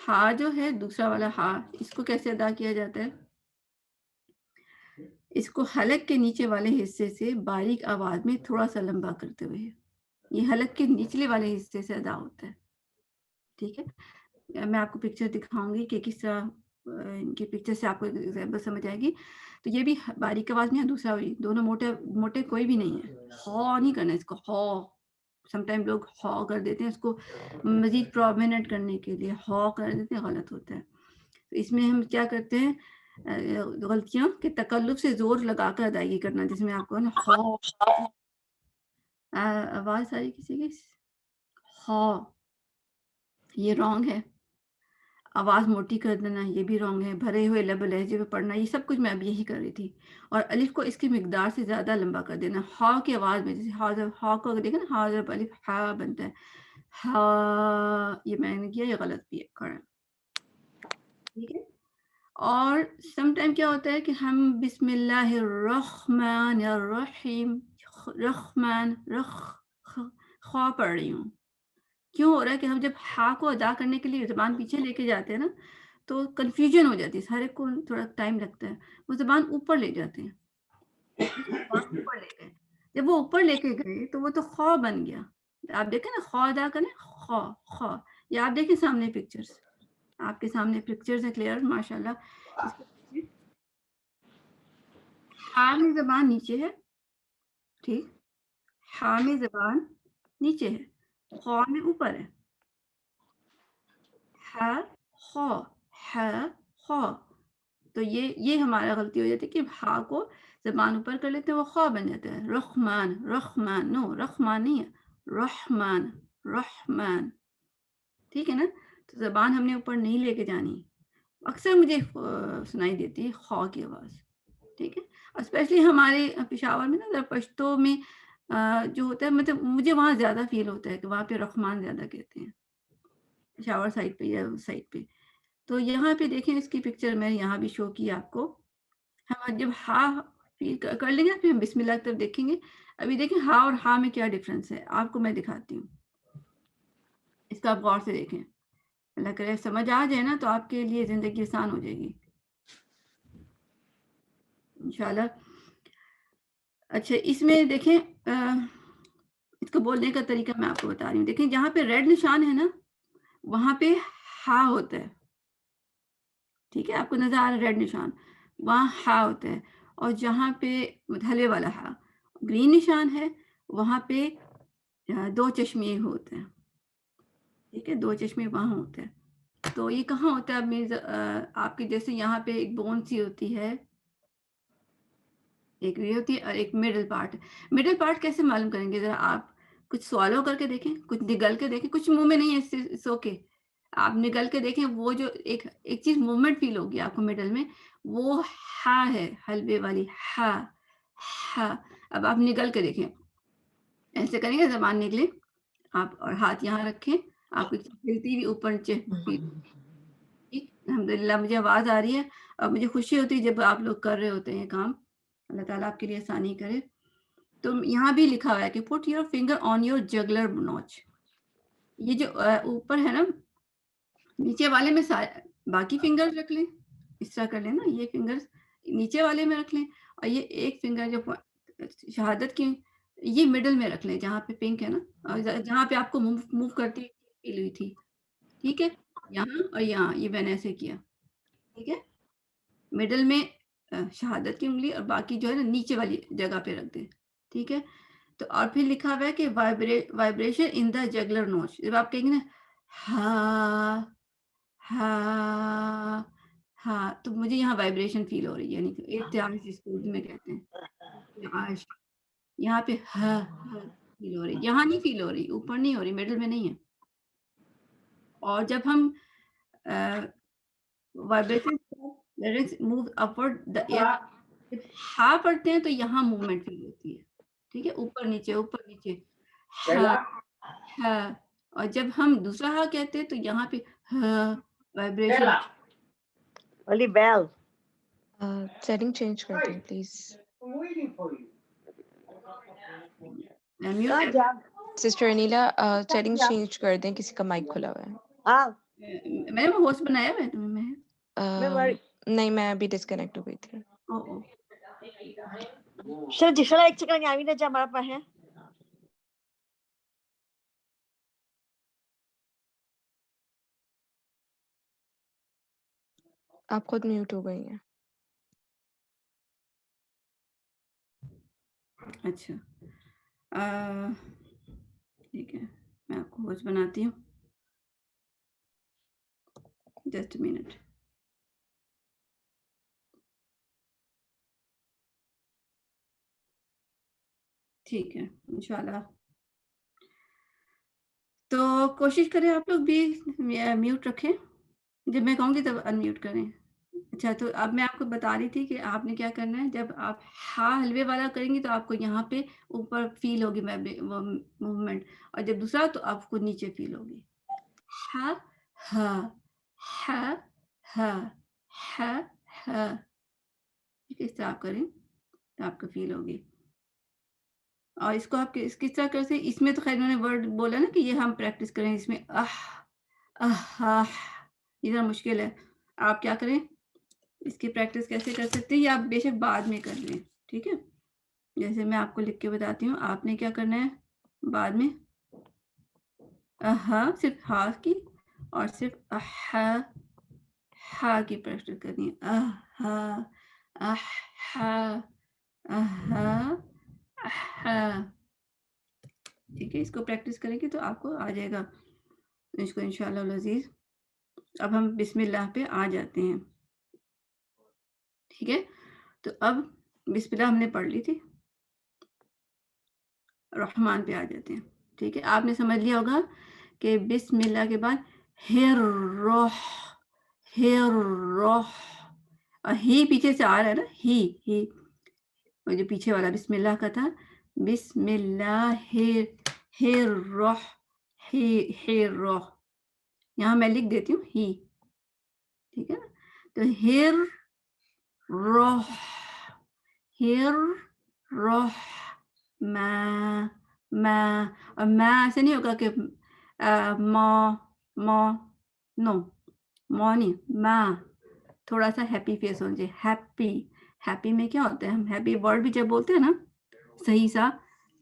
ہا جو ہے دوسرا والا ہا, اس کو کیسے ادا کیا جاتا ہے. اس کو حلق کے نیچے والے حصے سے باریک آواز میں تھوڑا سا لمبا کرتے ہوئے, یہ حلق کے نچلے والے حصے سے ادا ہوتا ہے. ٹھیک ہے, میں آپ کو پکچر دکھاؤں گی کہ کس طرح ان کی پکچر سے آپ کو ایگزامپل سمجھ آئے گی. تو یہ بھی باریک آواز میں ہے, دوسرا بھی, دونوں موٹے کوئی بھی نہیں ہے. ہا نہیں کرنا اس کو, ہا سم ٹائم لوگ ہا کر دیتے ہیں, اس کو مزید پرومیننٹ کرنے کے لیے ہا کر دیتے ہیں, غلط ہوتا ہے. تو اس میں ہم کیا کرتے ہیں غلطیاں, کہ تکلف سے زور لگا کر ادائیگی کرنا, جس میں آپ کو نا ہا, آواز آ رہی کسی کی, ہا, یہ رانگ ہے. آواز موٹی کر دینا یہ بھی رانگ ہے، بھرے ہوئے لب لہجے پہ پڑھنا، یہ سب کچھ میں اب یہی کر رہی تھی. اور الف کو اس کی مقدار سے زیادہ لمبا کر دینا. ہا کی آواز میں جیسے ہا کو دیکھیں نا، ہا جب الف ہا بنتا ہے، ہا، یہ میں نے کیا، یہ غلط بھی ہے، کریں. ٹھیک ہے. اور سم ٹائم کیا ہوتا ہے کہ ہم بسم اللہ الرحمن الرحیم، رحمان خواہ پڑھ رہی ہوں. کیوں ہو رہا ہے کہ ہم جب ہا کو ادا کرنے کے لیے زبان پیچھے لے کے جاتے ہیں نا تو کنفیوژن ہو جاتی ہے، سارے کو تھوڑا ٹائم لگتا ہے. وہ زبان اوپر لے جاتے ہیں، زبان اوپر لے گئے. جب وہ اوپر لے کے گئے تو وہ تو خواہ بن گیا. آپ دیکھیں نا، خواہ ادا کریں، خواہ خواہ. یا آپ دیکھیں سامنے پکچرز، آپ کے سامنے پکچرز ہیں کلیئر ماشاء اللہ. ہا میں زبان نیچے ہے، ٹھیک، ہا میں زبان نیچے ہے، خواہ میں اوپر ہے. ہا خو، ہا خو. تو یہ ہمارا غلطی ہو جاتی ہے کہ ہا کو زبان اوپر کر لیتے ہیں، وہ خواہ بن جاتا ہے. رحمان، رحمان، نو رحمان نہیں ہے، رحمان، رحمان. ٹھیک ہے نا. تو زبان ہم نے اوپر نہیں لے کے جانی. اکثر مجھے سنائی دیتی ہے خواہ کی آواز. ٹھیک ہے. اسپیشلی ہمارے پشاور میں نا پشتو میں جو ہوتا ہے، مطلب مجھے وہاں زیادہ فیل ہوتا ہے کہ وہاں پہ رحمان زیادہ کہتے ہیں، پشاور سائڈ پہ یا اس سائڈ پہ. تو یہاں پہ دیکھیں، اس کی پکچر میں یہاں بھی شو کی آپ کو. ہم جب ہا فیل کر لیں گے پھر ہم بسم اللہ کی طرف دیکھیں گے. ابھی دیکھیں ہا اور ہا میں کیا ڈفرینس ہے، آپ کو میں دکھاتی ہوں. اس کا آپ غور سے دیکھیں، اللہ کرے سمجھ آ جائے نا تو آپ کے لیے زندگی آسان ہو جائے گی انشاءاللہ. اچھا، اس میں دیکھیں اس کو بولنے کا طریقہ میں آپ کو بتا رہی ہوں. دیکھیں جہاں پہ ریڈ نشان ہے نا وہاں پہ ہا ہوتا ہے. ٹھیک ہے، آپ کو نظر آ رہا ہے ریڈ نشان، وہاں ہا ہوتا ہے. اور جہاں پہ ہلے والا ہا گرین نشان ہے وہاں پہ دو چشمے ہوتے ہیں. ٹھیک ہے، دو چشمے وہاں ہوتے ہیں. تو یہ کہاں ہوتا ہے؟ آپ کے جیسے یہاں پہ ایک بون سی ہوتی ہے، ایک یہ ہوتی ہے اور ایک مڈل پارٹ. مڈل پارٹ کیسے معلوم کریں گے؟ ذرا آپ کچھ سوالو کر کے دیکھیں، کچھ نگل کے دیکھیں. کچھ منہ میں نہیں ہے، سو کے آپ نگل کے دیکھیں. وہ جو ایک چیز موومنٹ فیل ہوگی آپ کو مڈل میں، وہ ہا ہے، حلبے والی ہا. ہا. اب آپ نگل کے دیکھیں، ایسے کریں گے زبان نکلے آپ، اور ہاتھ یہاں رکھیں، آپ کی ہلتی بھی اوپر نیچے. الحمد للہ مجھے آواز آ رہی ہے اور مجھے خوشی ہوتی ہے جب آپ لوگ کر رہے ہوتے ہیں کام. اللہ تعالیٰ آپ کے لیے آسانی کرے. تو یہاں بھی لکھا ہوا ہے کہ put your finger on your jugular notch. یہ جو اوپر ہے نا نیچے والے میں باقی فنگر رکھ لیں، اس طرح کر لیں نا، یہ فنگر نیچے والے میں رکھ لیں اور یہ ایک فنگر جو شہادت کی یہ مڈل میں رکھ لیں جہاں پہ پنک ہے نا، اور جہاں پہ آپ کو موو کرتی فیل ہوئی تھی. ٹھیک ہے، یہاں اور یہاں یہ میں نے ایسے کیا. ٹھیک ہے، مڈل میں شہادت کی انگلی اور باقی جو ہے نا نیچے والی جگہ پہ رکھ دیں. ٹھیک ہے. تو اور پھر لکھا ہوا ہے کہ وائبریشن ان دا جگلر نوچ. جب آپ کہیں گے نا ہا ہا ہا تو مجھے یہاں وائبریشن فیل ہو رہی ہے، یعنی ارتعاش جس کو اردو میں کہتے ہیں، ارتعاش. یہاں پہ ہا فیل ہو رہی، یہاں نہیں فیل ہو رہی، اوپر نہیں ہو رہی، مڈل میں نہیں ہے. اور جب ہم وائبریشن موو اپورڈ دا ایئر ہا پڑھتے ہیں تو یہاں موومنٹ فیل ہوتی ہے. ٹھیک ہے، اوپر نیچے اوپر نیچے ہا ہا. اور جب ہم دوسرا ہا کہتے ہیں تو یہاں پہ ہا vibration. Only bell. Setting change کر دیں please. Sister Anila setting change کر دیں، کسی کا مائک کھلا ہوا ہے. میں نے ہوسٹ بنایا ہوا ہے تمہیں. میں نہیں، میں ابھی ڈسکنیکٹ ہو گئی تھی. Siya like chicken namin na dyan, marap pa he. آپ خود میوٹ ہو گئی ہیں. اچھا ٹھیک ہے، میں آپ کو ہوسٹ بناتی ہوں. Just minute. ٹھیک ہے انشاءاللہ. تو کوشش کریں آپ لوگ بھی میوٹ رکھیں. جب میں کہوں گی تب انمیوٹ کریں. اچھا تو اب میں آپ کو بتا رہی تھی کہ آپ نے کیا کرنا ہے. جب آپ ہا حلوے والا کریں گی تو آپ کو یہاں پہ اوپر فیل ہوگی وہ موومنٹ, اور جب دوسرا تو آپ کو نیچے فیل ہوگی. ہا ہا ہا ہا ہا ہا, اس طرح آپ کریں تو آپ کو فیل ہوگی. اور اس کو آپ کس طرح کر سکتے, اس میں تو خیر انہوں نے ورڈ بولا نا کہ یہ ہم پریکٹس کریں, اس میں یہ ذرا مشکل ہے. آپ کیا کریں, اس کی پریکٹس کیسے کر سکتے ہیں یا آپ بے شک بعد میں کر لیں, ٹھیک ہے. جیسے میں آپ کو لکھ کے بتاتی ہوں, آپ نے کیا کرنا ہے بعد میں صرف ہا کی اور صرف ہا کی پریکٹس کرنی ہے. ٹھیک ہے, اس کو پریکٹس کریں گے تو آپ کو آ جائے گا اس کو انشاءاللہ العزیز. اب ہم بسم اللہ پہ آ جاتے ہیں. ٹھیک ہے, تو اب بسم اللہ ہم نے پڑھ لی تھی, رحمان پہ آ جاتے ہیں. ٹھیک ہے, آپ نے سمجھ لیا ہوگا کہ بسم اللہ کے بعد روح اور ہی پیچھے سے آ رہا ہے نا, ہی جو پیچھے والا بسم اللہ کا تھا, بسم اللہ روح روح, یہاں میں لکھ دیتی ہوں ہی. ٹھیک ہے نا, تو روح ما اور ما ایسے نہیں ہوگا کہ نو مو نہیں, ما تھوڑا سا ہیپی فیس ہونا چاہیے. ہیپی میں کیا ہوتا ہے, ہم ہیپی ورڈ بھی جب بولتے ہیں نا صحیح سا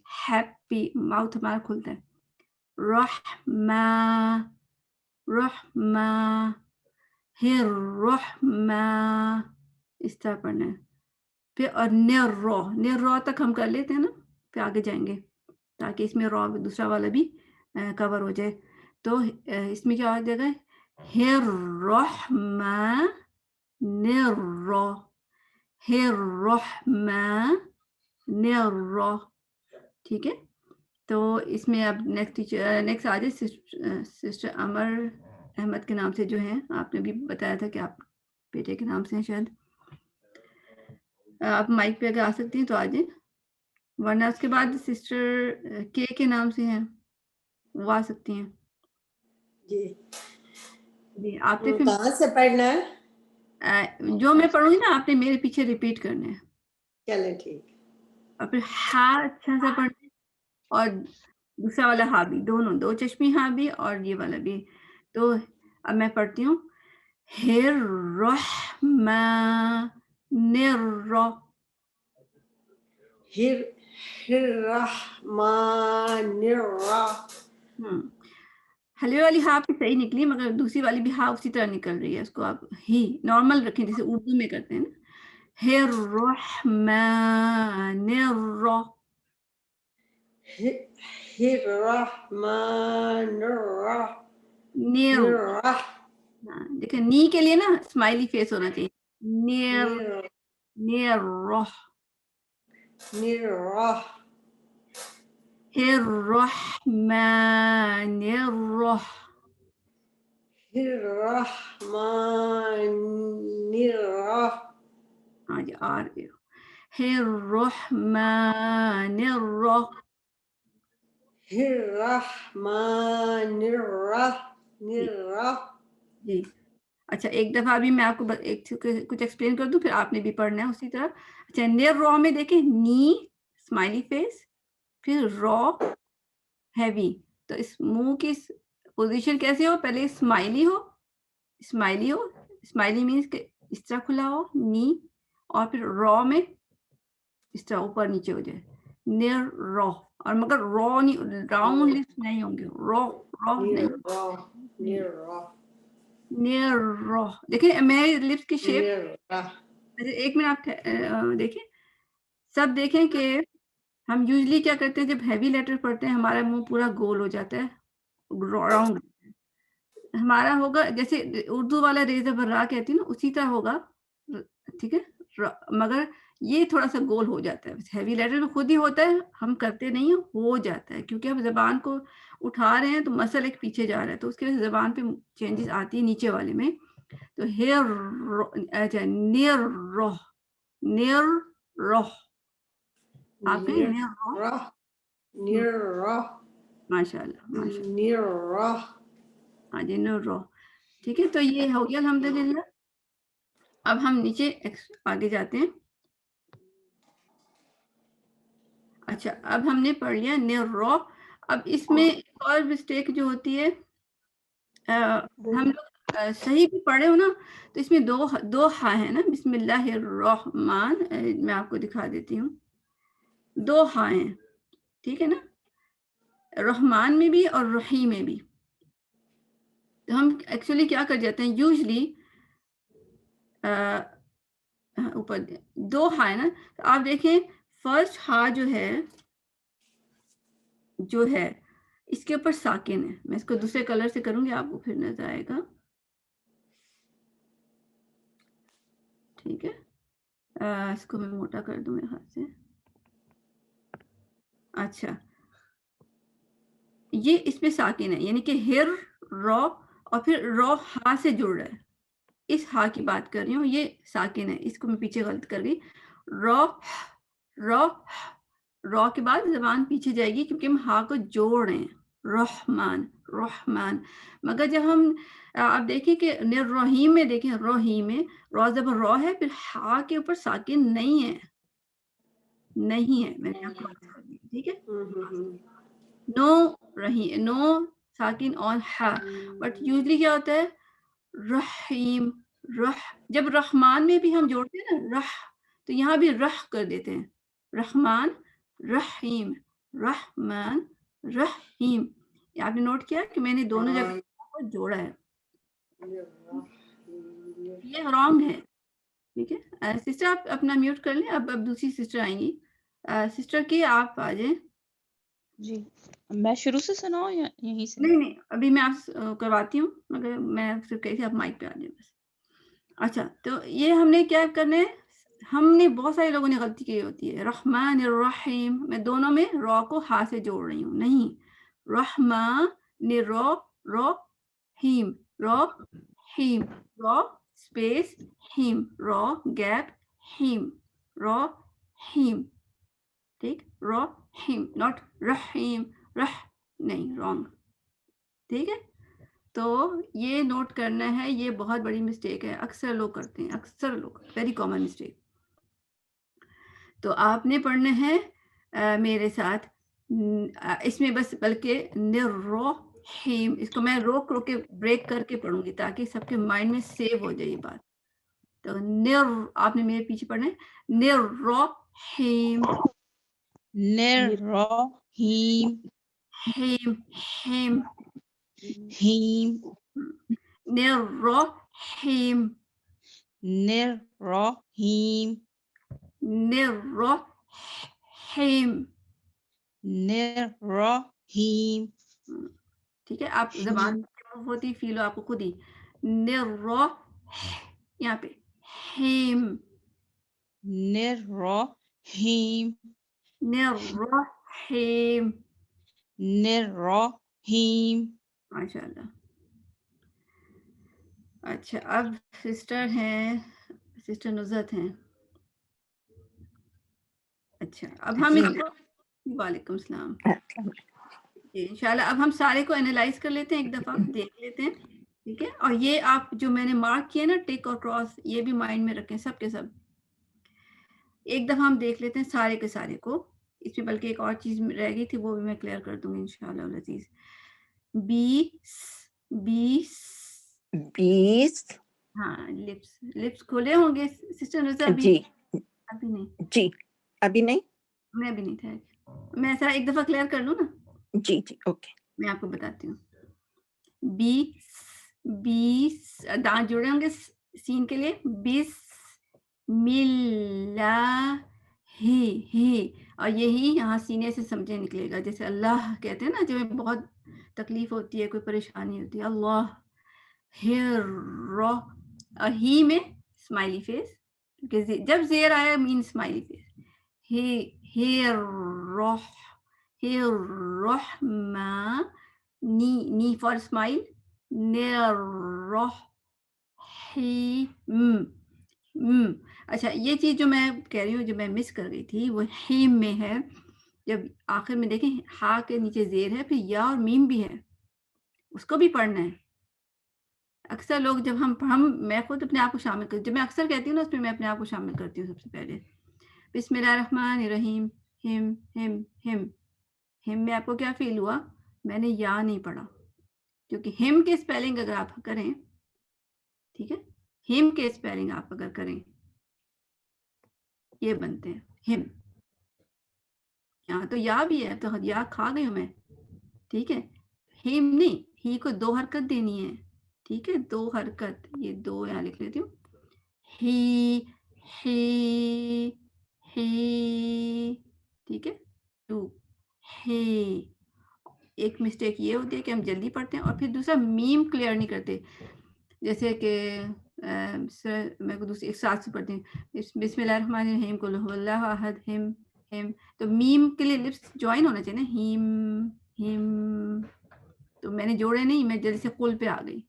ہیپی, ماؤتھ ہمارا کھلتا ہے. رحمہ اس طرح پڑھنا ہے. پھر اور نر تک ہم کر لیتے ہیں نا, پھر آگے جائیں گے تاکہ اس میں رو دوسرا والا بھی کور ہو جائے. تو اس میں کیا ہو جائے گا, ٹھیک ہے. تو اس میں اب نیکسٹ آ جائے سسٹر امر احمد کے نام سے جو ہیں, آپ نے بھی بتایا تھا کہ آپ بیٹے کے نام سے ہیں شاید. آپ مائک پہ اگر آ سکتی ہیں تو آ جائیں, ورنہ اس کے بعد سسٹر کے نام سے ہیں, وہ آ سکتی ہیں. جی آپ نے کہاں سے پڑھنا ہے؟ جو میں پڑھوں گی نا آپ نے میرے پیچھے ریپیٹ کرنا ہے. چلے ٹھیک. اور پھر ہا اچھا سا پڑھنا ہے, اور دوسرا والا ہا بھی, دونوں دو چشمی ہا بھی اور یہ والا بھی. تو اب میں پڑھتی ہوں حلوے والی ہا بھی صحیح نکلی, مگر دوسری والی بھی ہا اسی طرح نکل رہی ہے. اس کو آپ ہی نارمل رکھیں جیسے اردو میں کرتے ہیں نا. دیکھیں نی کے لیے نا اسمائلی فیس ہونا چاہیے. ہاں جی آ رہی ہو. جی اچھا, ایک دفعہ ابھی میں آپ کو کچھ ایکسپلین کر دوں, پھر آپ نے بھی پڑھنا ہے اسی طرح. اچھا نیر رو میں دیکھیں نی اسمائلی فیس, پھر رو ہیوی. تو اس منہ کی پوزیشن کیسے ہو, پہلے اسمائلی ہو, اسمائلی مینس کہ اس طرح کھلا ہو نی, اور پھر رو میں اس طرح اوپر نیچے ہو جائے نیر رو. اور مگر رو نہیں, راؤنڈ لپس نہیں ہوں گے, رو نہیں, نیر رو. دیکھیں میرے لپس کی شیپ, ایک منٹ آپ دیکھیں, سب دیکھیں کہ ہم یوزلی کیا کرتے ہیں جب ہیوی لیٹر پڑھتے ہیں ہمارا منہ پورا گول ہو جاتا ہے, راؤنڈ. ہمارا ہوگا جیسے اردو والا ریزہ برا کہتی نا اسی طرح ہوگا, ٹھیک ہے, مگر یہ تھوڑا سا گول ہو جاتا ہے. ہیوی لیٹر میں خود ہی ہوتا ہے, ہم کرتے نہیں ہو جاتا ہے, کیونکہ ہم زبان کو اٹھا رہے ہیں تو مسل ایک پیچھے جا رہا ہے, تو اس کی وجہ سے زبان پہ چینجز آتی ہے نیچے والے میں. تو اچھا نِرْرَ آپ کہیں نِرْرَ نِرْرَ ماشاء اللہ نِرْرَ ہاں جی نِرْرَ ٹھیک ہے. تو یہ ہو گیا الحمدللہ. اب ہم نیچے آگے جاتے ہیں. اچھا اب ہم نے پڑھ لیا نِرْرَ. اب اس میں ایک اور مسٹیک جو ہوتی ہے ہم لوگ صحیح بھی پڑھے ہو نا تو اس میں دو ہا ہے نا. بسم اللہ الرحمن میں آپ کو دکھا دیتی ہوں. 2 ہا ہیں ٹھیک ہے نا, رحمان میں بھی اور رحیم میں بھی. تو ہم ایکچولی کیا کر جاتے ہیں یوزلی اوپر 2 ہا ہے نا. تو آپ دیکھیں فرسٹ ہا جو ہے اس کے اوپر ساکن ہے. میں اس کو دوسرے کلر سے کروں گی آپ کو پھر نظر آئے گا. ٹھیک ہے اس کو میں موٹا کر دوں میرے ہاتھ سے. اچھا یہ اس میں ساکن ہے یعنی کہ ہر رو اور پھر رو ہا سے جڑ رہا ہے. اس ہا کی بات کر رہی ہوں, یہ ساکن ہے. اس کو میں پیچھے غلط کر گئی. رو کے بعد زبان پیچھے جائے گی کیونکہ ہم ہا کو جوڑ رہے ہیں. رحمان. مگر جب ہم آپ دیکھیں کہ رحیم میں دیکھیں رحیم میں رو زبر رو ہے پھر ہا کے اوپر ساکن نہیں ہے. میں نے آپ کو بتا دی. ٹھیک ہے نو ساکن اور ہا. بٹ یوزلی کیا ہوتا ہے رحیم جب رحمان میں بھی ہم جوڑتے ہیں نا تو یہاں بھی رح کر دیتے ہیں. رحمان رحیم رحمان رحیم. آپ نے نوٹ کیا کہ میں نے دونوں جگہ کو جوڑا ہے. یہ رانگ ہے. ٹھیک ہے سسٹر آپ اپنا میوٹ کر لیں. اب دوسری سسٹر آئیں گی. سسٹر کی آپ آ جائیں. جی میں شروع سے سناؤں یا یہیں سے؟ نہیں ابھی میں آپ کرواتی ہوں مگر میں صرف کہی تھی آپ مائک پہ آ جائیں بس. اچھا تو یہ ہم نے کیا کرنا ہے, ہم نے بہت سارے لوگوں نے غلطی کی ہوتی ہے. رحمان الرحیم میں دونوں میں رو کو ہا سے جوڑ رہی ہوں. نہیں رحمان رو ہیم رو اسپیس ہیم رو گیپ ہیم. ٹھیک رحیم ناٹ رحیم نہیں رانگ. ٹھیک ہے تو یہ نوٹ کرنا ہے. یہ بہت بڑی مسٹیک ہے, اکثر لوگ کرتے ہیں, ویری کامن مسٹیک. تو آپ نے پڑھنا ہے میرے ساتھ اس میں بس بلکہ نِرْرَحِیم. اس کو میں روک کے بریک کر کے پڑھوں گی تاکہ سب کے مائنڈ میں سیو ہو جائے یہ بات. تو آپ نے میرے پیچھے پڑھنا ہے نِرْرَحِیم نِرْرَحِیم ہیم ہیم نِرْرَحِیم نِرْرَحِیم نِرْرَحِیم. ٹھیک ہے آپ زبان ہوتی فیل ہو آپ کو خود ہی. یہاں پہ ہیم نِرْرَحِیم نِرْرَحِیم. نِرْرَحِیم. ماشاء اللہ. اچھا اب سسٹر ہیں, سسٹر نزہت ہیں. اچھا اب ہم اس کو وعلیکم السلام. جی انشاءاللہ اب ہم سارے کو انالائز کر لیتے ہیں, ایک دفعہ دیکھ لیتے ہیں. ٹھیک ہے اور یہ آپ جو میں نے مارک کیا نا ٹک اور کراس, یہ بھی مائنڈ میں رکھیں سب کے سب. ایک دفعہ ہم دیکھ لیتے ہیں سارے کے سارے کو. اس میں بلکہ ایک اور چیز رہ گئی تھی وہ بھی میں کلیئر کر دوں گی انشاءاللہ العزیز. 20 ہاں لپس کھولے ہوں گے سسٹر نزا. جی ابھی نہیں جی ابھی نہیں. میں بھی نہیں تھا. میں ایسا ایک دفعہ کلیئر کر لوں نا. جی اوکے میں آپ کو بتاتی ہوں. 20 دانت جڑے ہوں گے سین کے لیے. بسم اللہ ہی اور یہی یہاں سینے سے سمجھے نکلے گا. جیسے اللہ کہتے ہیں نا جب بہت تکلیف ہوتی ہے کوئی پریشانی ہوتی ہے. اللہ اور ہی میں اسمائلی فیس کیونکہ جب زیر آیا مین اسمائلی فیس. رحمہ نی فار اسمائل. اچھا یہ چیز جو میں کہہ رہی ہوں جو میں مس کر گئی تھی وہ ہیم میں ہے. جب آخر میں دیکھیں ہا کے نیچے زیر ہے پھر یا اور میم بھی ہے, اس کو بھی پڑھنا ہے. اکثر لوگ جب میں خود اپنے آپ کو شامل کرتی ہوں, جب میں اکثر کہتی ہوں نا اس میں اپنے آپ کو شامل کرتی ہوں. سب سے پہلے بسم اللہ الرحمن الرحیم, ہم ہم ہم ہم میں آپ کو کیا فیل ہوا؟ میں نے یا نہیں پڑھا, کیونکہ ہم کے اسپیلنگ اگر آپ کریں, ٹھیک ہے, ہم کے اسپیلنگ آپ اگر کریں یہ بنتے ہیں ہم. یہاں تو یا بھی ہے تو یا کھا گئی ہوں میں, ٹھیک ہے. ہم نہیں, ہی کو 2 حرکت دینی ہے, ٹھیک ہے, 2 حرکت, یہ 2 یہاں لکھ لیتی ہوں. ہی ٹھیک ہے, 2 ہی. ایک مسٹیک یہ ہوتی ہے کہ ہم جلدی پڑھتے ہیں, اور پھر دوسرا میم کلیئر نہیں کرتے. جیسے کہ میں کو دوسری ایک ساتھ سے پڑھتی ہوں, بسم اللہ الرحمن الرحیم قل هو اللہ احد ہم, تو میم کے لیے لپس جوائن ہونا چاہیے نا, ہم. تو میں نے جوڑے نہیں, میں جلدی سے قل پہ آ گئی.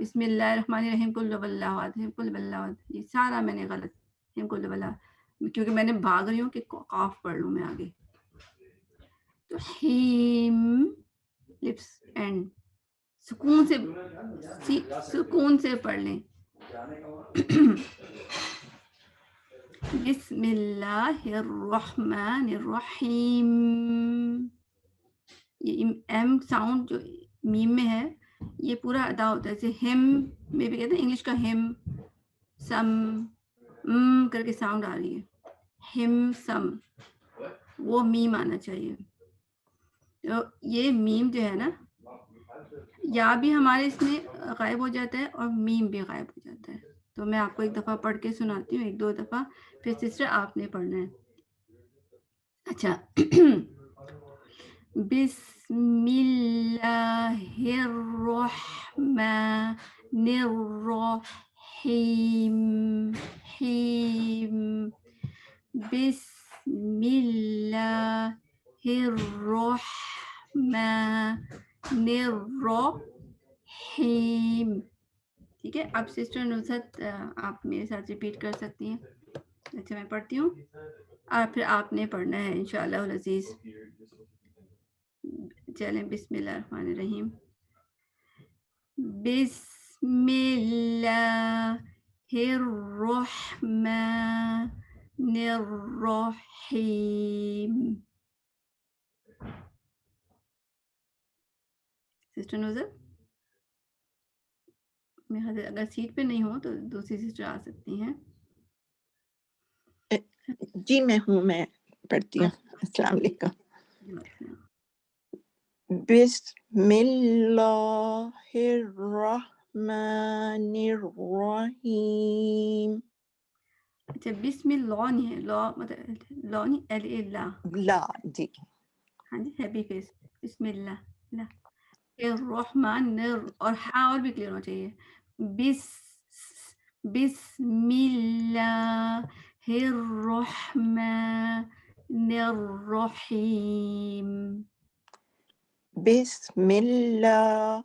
بسم اللہ الرحمن الرحیم قل هو اللہ احد قل هو اللہ احد, یہ سارا میں نے غلط, قل هو اللہ, کیونکہ میں نے بھاگ رہی ہوں کہ قاف پڑھ لوں میں آگے. تو ہم لپس اینڈ سکون سے پڑھ لیں. بسم اللہ الرحمن الرحیم. یہ ایم ساؤنڈ جو میم میں ہے یہ پورا ادا ہوتا ہے. جیسے ہم میں بھی کہتے ہیں انگلش کا ہم سم کر کے ساؤنڈ آ رہی ہے, ہم سم, وہ میم آنا چاہیے. تو یہ میم جو ہے نا, یا بھی ہمارے اس میں غائب ہو جاتا ہے اور میم بھی غائب ہو جاتا ہے. تو میں آپ کو ایک دفعہ پڑھ کے سناتی ہوں, 1-2 دفعہ, پھر سسٹر آپ نے پڑھنا ہے. اچھا, بسم اللہ الرحمن الرحیم, بسم اللہ الرحمن الرحیم. ٹھیک ہے, اب سسٹر نصرت آپ میرے ساتھ ریپیٹ کر سکتی ہیں. اچھا میں پڑھتی ہوں اور پھر آپ نے پڑھنا ہے انشاءاللہ العزیز. چلیں, بسم اللہ الرحمن الرحیم. بسم اللہ الرحمن الرحیم. سسٹر نصرت اگر سیٹ پہ نہیں ہو تو دوسری سسٹر آ سکتی ہیں. جی میں ہوں, میں پڑھتی ہوں. السلام علیکم. بسم اللہ الرحمن الرحیم. اچھا بسم اللہ نہیں ہے, لا مطلب لا نہیں, اللہ. لا جی. ہاں جی, ہیپی فیس. بسم اللہ الرحمن اور ہاں اور بھی کلیئر ہونا چاہیے. بسم اللہ الرحمن الرحیم. بسم اللہ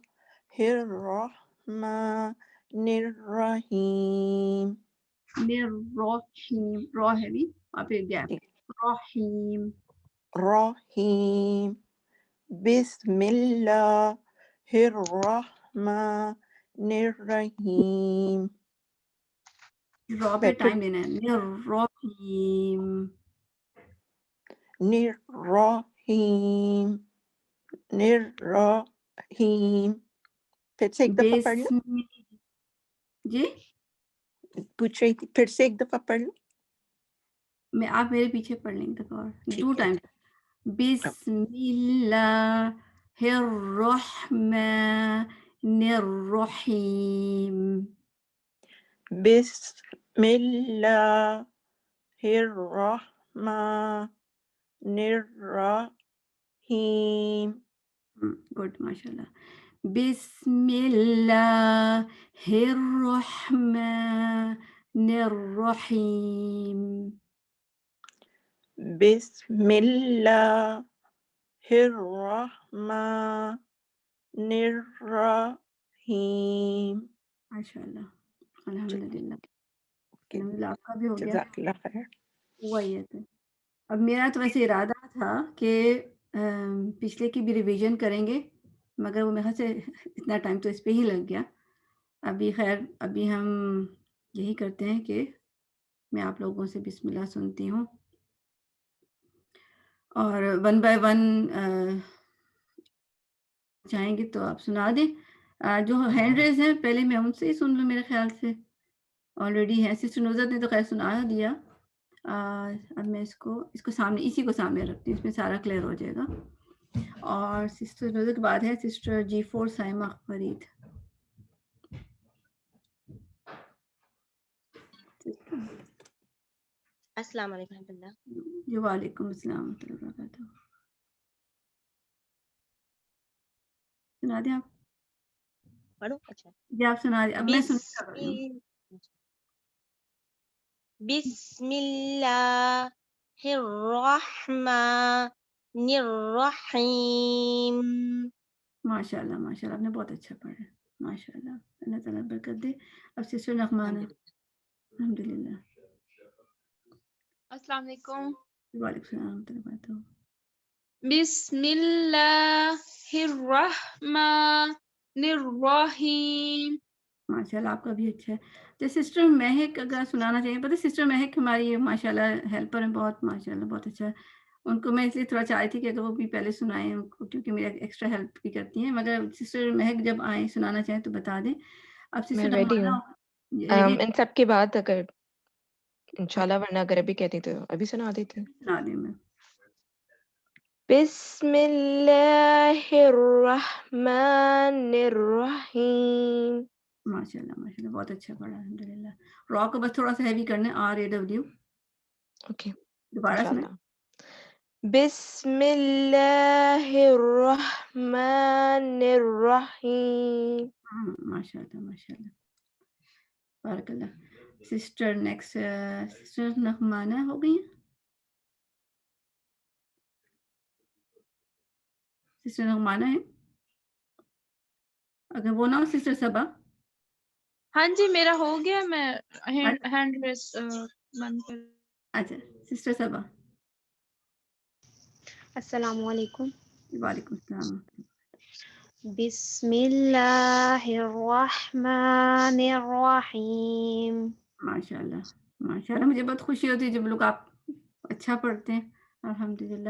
الرحمن الرحیم. الرحیم, را ہے بھی اور پھر گیپ. رحیم. رحیم. بسم اللہ الرحمن الرحیم. را پہ ٹائم لینا ہے. الرحیم. الرحیم. الرحیم. پھر سے ایک دفعہ پڑھ لو. جی پوچھ رہی تھی, پھر سے ایک دفعہ پڑھ لو. میں, آپ میرے پیچھے پڑھ لیں ایک دفعہ اور, ٹھیک 2 ہے. ٹائم. بسم اللہ الرحمن الرحیم. بسم اللہ الرحمن الرحیم. گڈ, ماشاء اللہ. بسم اللہ الرحمن الرحیم. بسم اللہ الرحمن الرحیم. ماشاء اللہ. الحمدللہ Okay. الحمدللہ آپ کا بھی ہو گیا جزاک اللہ خیر. ہوا ہی ہے. اب میرا تو ویسے ارادہ تھا کہ پچھلے کی بھی ریویژن کریں گے مگر وہ میرے خیال سے اتنا ٹائم تو اس پہ ہی لگ گیا. ابھی خیر ابھی ہم یہی کرتے ہیں کہ میں آپ لوگوں سے بسم اللہ سنتی ہوں اور 1 by 1 چاہیں گے تو آپ سنا دیں. جو ہینڈ ریز ہیں پہلے میں ان سے ہی سن لوں، میرے خیال سے آلریڈی ہے. سسٹر نوزت نے تو خیر سنا دیا. اب میں اس کو سامنے اسی کو سامنے رکھتی ہوں، اس میں سارا کلیئر ہو جائے گا. اور سسٹر نوزت کے بعد ہے سسٹر G4 سائمہ فرید. السلام علیکم ورحمۃ اللہ. جی وعلیکم السلام ورحمۃ اللہ وبرکاتہ. سنا دیں آپ؟ پڑھو. اچھا جی آپ سنا دیں. اب میں سنتا رہی ہوں. بسم اللہ الرحمن الرحیم. ماشاء اللہ ماشاء اللہ، آپ نے بہت اچھا پڑھا ہے ماشاء اللہ. اللہ تعالیٰ برکت دے. اب سسٹر نغمانہ. الحمدللہ. السلام علیکم. وعلیکم السلام ورحمۃ اللہ وبرکاتہ. بسم اللہ الرحمن الرحیم. ماشاء اللہ آپ کا بھی اچھا ہے. تو سسٹر مہک اگر سنانا چاہیے، پتہ سسٹر مہک ہماری ماشاء اللہ ہیلپر ہیں بہت، ماشاء اللہ بہت اچھا ہے. ان کو میں اس لیے تھوڑا چاہتی تھی کہ اگر وہ بھی پہلے سنائیں ان کو، کیونکہ میرا ایکسٹرا ہیلپ بھی کرتی ہیں. مگر سسٹر مہک جب آئیں سنانا چاہیں تو بتا دیں. اب میں سسٹر ریڈی ہوں. ریڈی ان سب کے بعد اگر انشاءاللہ، ورنہ اگر ابھی کہتی تو ابھی سنا دیتی ہوں. سنا دیں. میں بسم اللہ الرحمن الرحیم. ماشاء اللہ بہت اچھا پڑھا الحمدللہ. را کو بس تھوڑا سا ہیوی کرنا ہے، RAW. اوکے دوبارہ سنیں. انشاءاللہ. بسم اللہ الرحمن الرحیم. ماشاء اللہ بارک اللہ. سسٹر نیکسٹ سسٹر نغمانہ ہو گئی ہیں. سسٹر نغمانہ ہے، اگر وہ نہ ہو سسٹر صبا. ہاں جی میرا ہو گیا. میں ہینڈ ریس بند کر. اچھا سسٹر صبا. السلام علیکم. وعلیکم السلام. بسم اللہ الرحمن الرحیم. ماشاء اللہ مجھے بہت خوشی ہوتی ہے جب لوگ آپ اچھا پڑھتے ہیں الحمدللہ.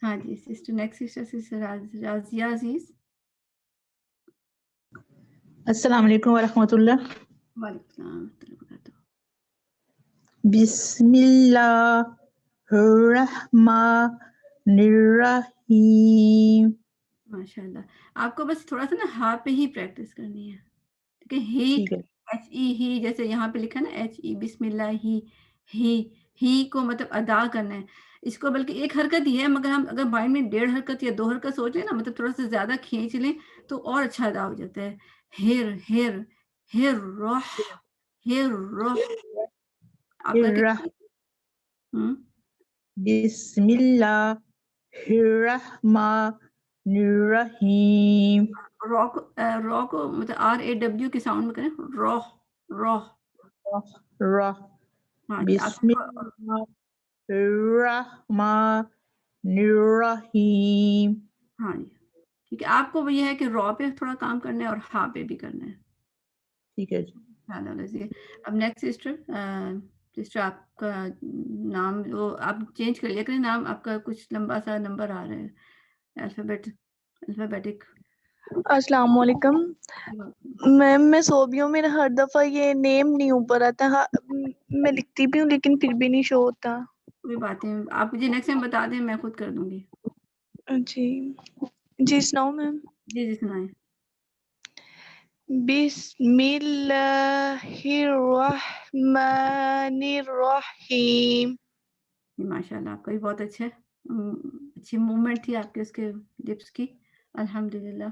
ہاں جی سسٹر نیکسٹ سسٹر رازیہ عزیز. السلام علیکم ورحمۃ اللہ. وعلیکم السلام ورحمۃ اللہ وبرکاتہ. بسم اللہ الرحمن الرحیم. ماشاء اللہ. آپ کو بس تھوڑا سا نا ہاں پہ ہی پریکٹس کرنی ہے، ٹھیک ہے. ہی ٹھیک ہے. ہی جیسے یہاں پہ لکھا نا HE بسم اللہ ہی کو مطلب ادا کرنا ہے اس کو، بلکہ ایک حرکت ہی ہے مگر ہم اگر مائنڈ میں 1.5 حرکت یا 2 حرکت سوچ لیں نا، مطلب تھوڑا سا زیادہ کھینچ لیں تو اور اچھا ادا ہو جاتا ہے. ہر روح آپ کا بسم اللہ الرحمن الرحیم. رو کو مطلب RAW کے ساؤنڈ میں کریں. روح. ہاں جی بسم اللہ الرحمن الرحیم. ہاں جی ٹھیک ہے. آپ کو یہ ہے کہ رو پہ تھوڑا کام کرنا ہے اور ہاں پہ بھی کرنا ہے. ٹھیک ہے جی. اب نیکسٹ سسٹر آپ کا نام وہ آپ چینج کر لیا کریں نام آپ کا، کچھ لمبا سا نمبر آ رہا ہے الفابیٹک. السلام علیکم میم. میں صوبیوں میں ہر دفعہ یہ نیم نہیں اوپر آتا. میں لکھتی بھی ہوں لیکن پھر بھی نہیں شو ہوتا. کوئی بات نہیں، آپ مجھے نیکسٹ ٹائم بتا دیں، میں خود کر دوں گی. جی سناؤ میم. جی سنائیں. بسم اللہ الرحمن الرحیم. ماشاء اللہ آپ کا بھی بہت اچھا ہے. اچھی موومنٹ تھی آپ کے اس کے لپس کی الحمدللہ.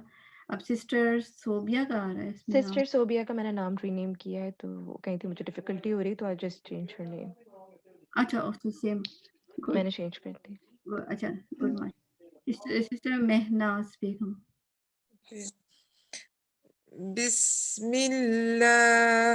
اب سسٹر صوبیہ کا آ رہا ہے اس میں نام. سسٹر صوبیہ کا میں نے نام ری نیم کیا ہے تو وہ کہیں تھی مجھے ڈیفیکلٹی ہو رہی تو آئی جسٹ چینج ہر نیم. اچھا اوکے سیم میں نے چینج کر دی. اچھا گڈ مارننگ. سسٹر مہناز بیگم. بسم اللہ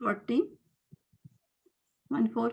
14 14।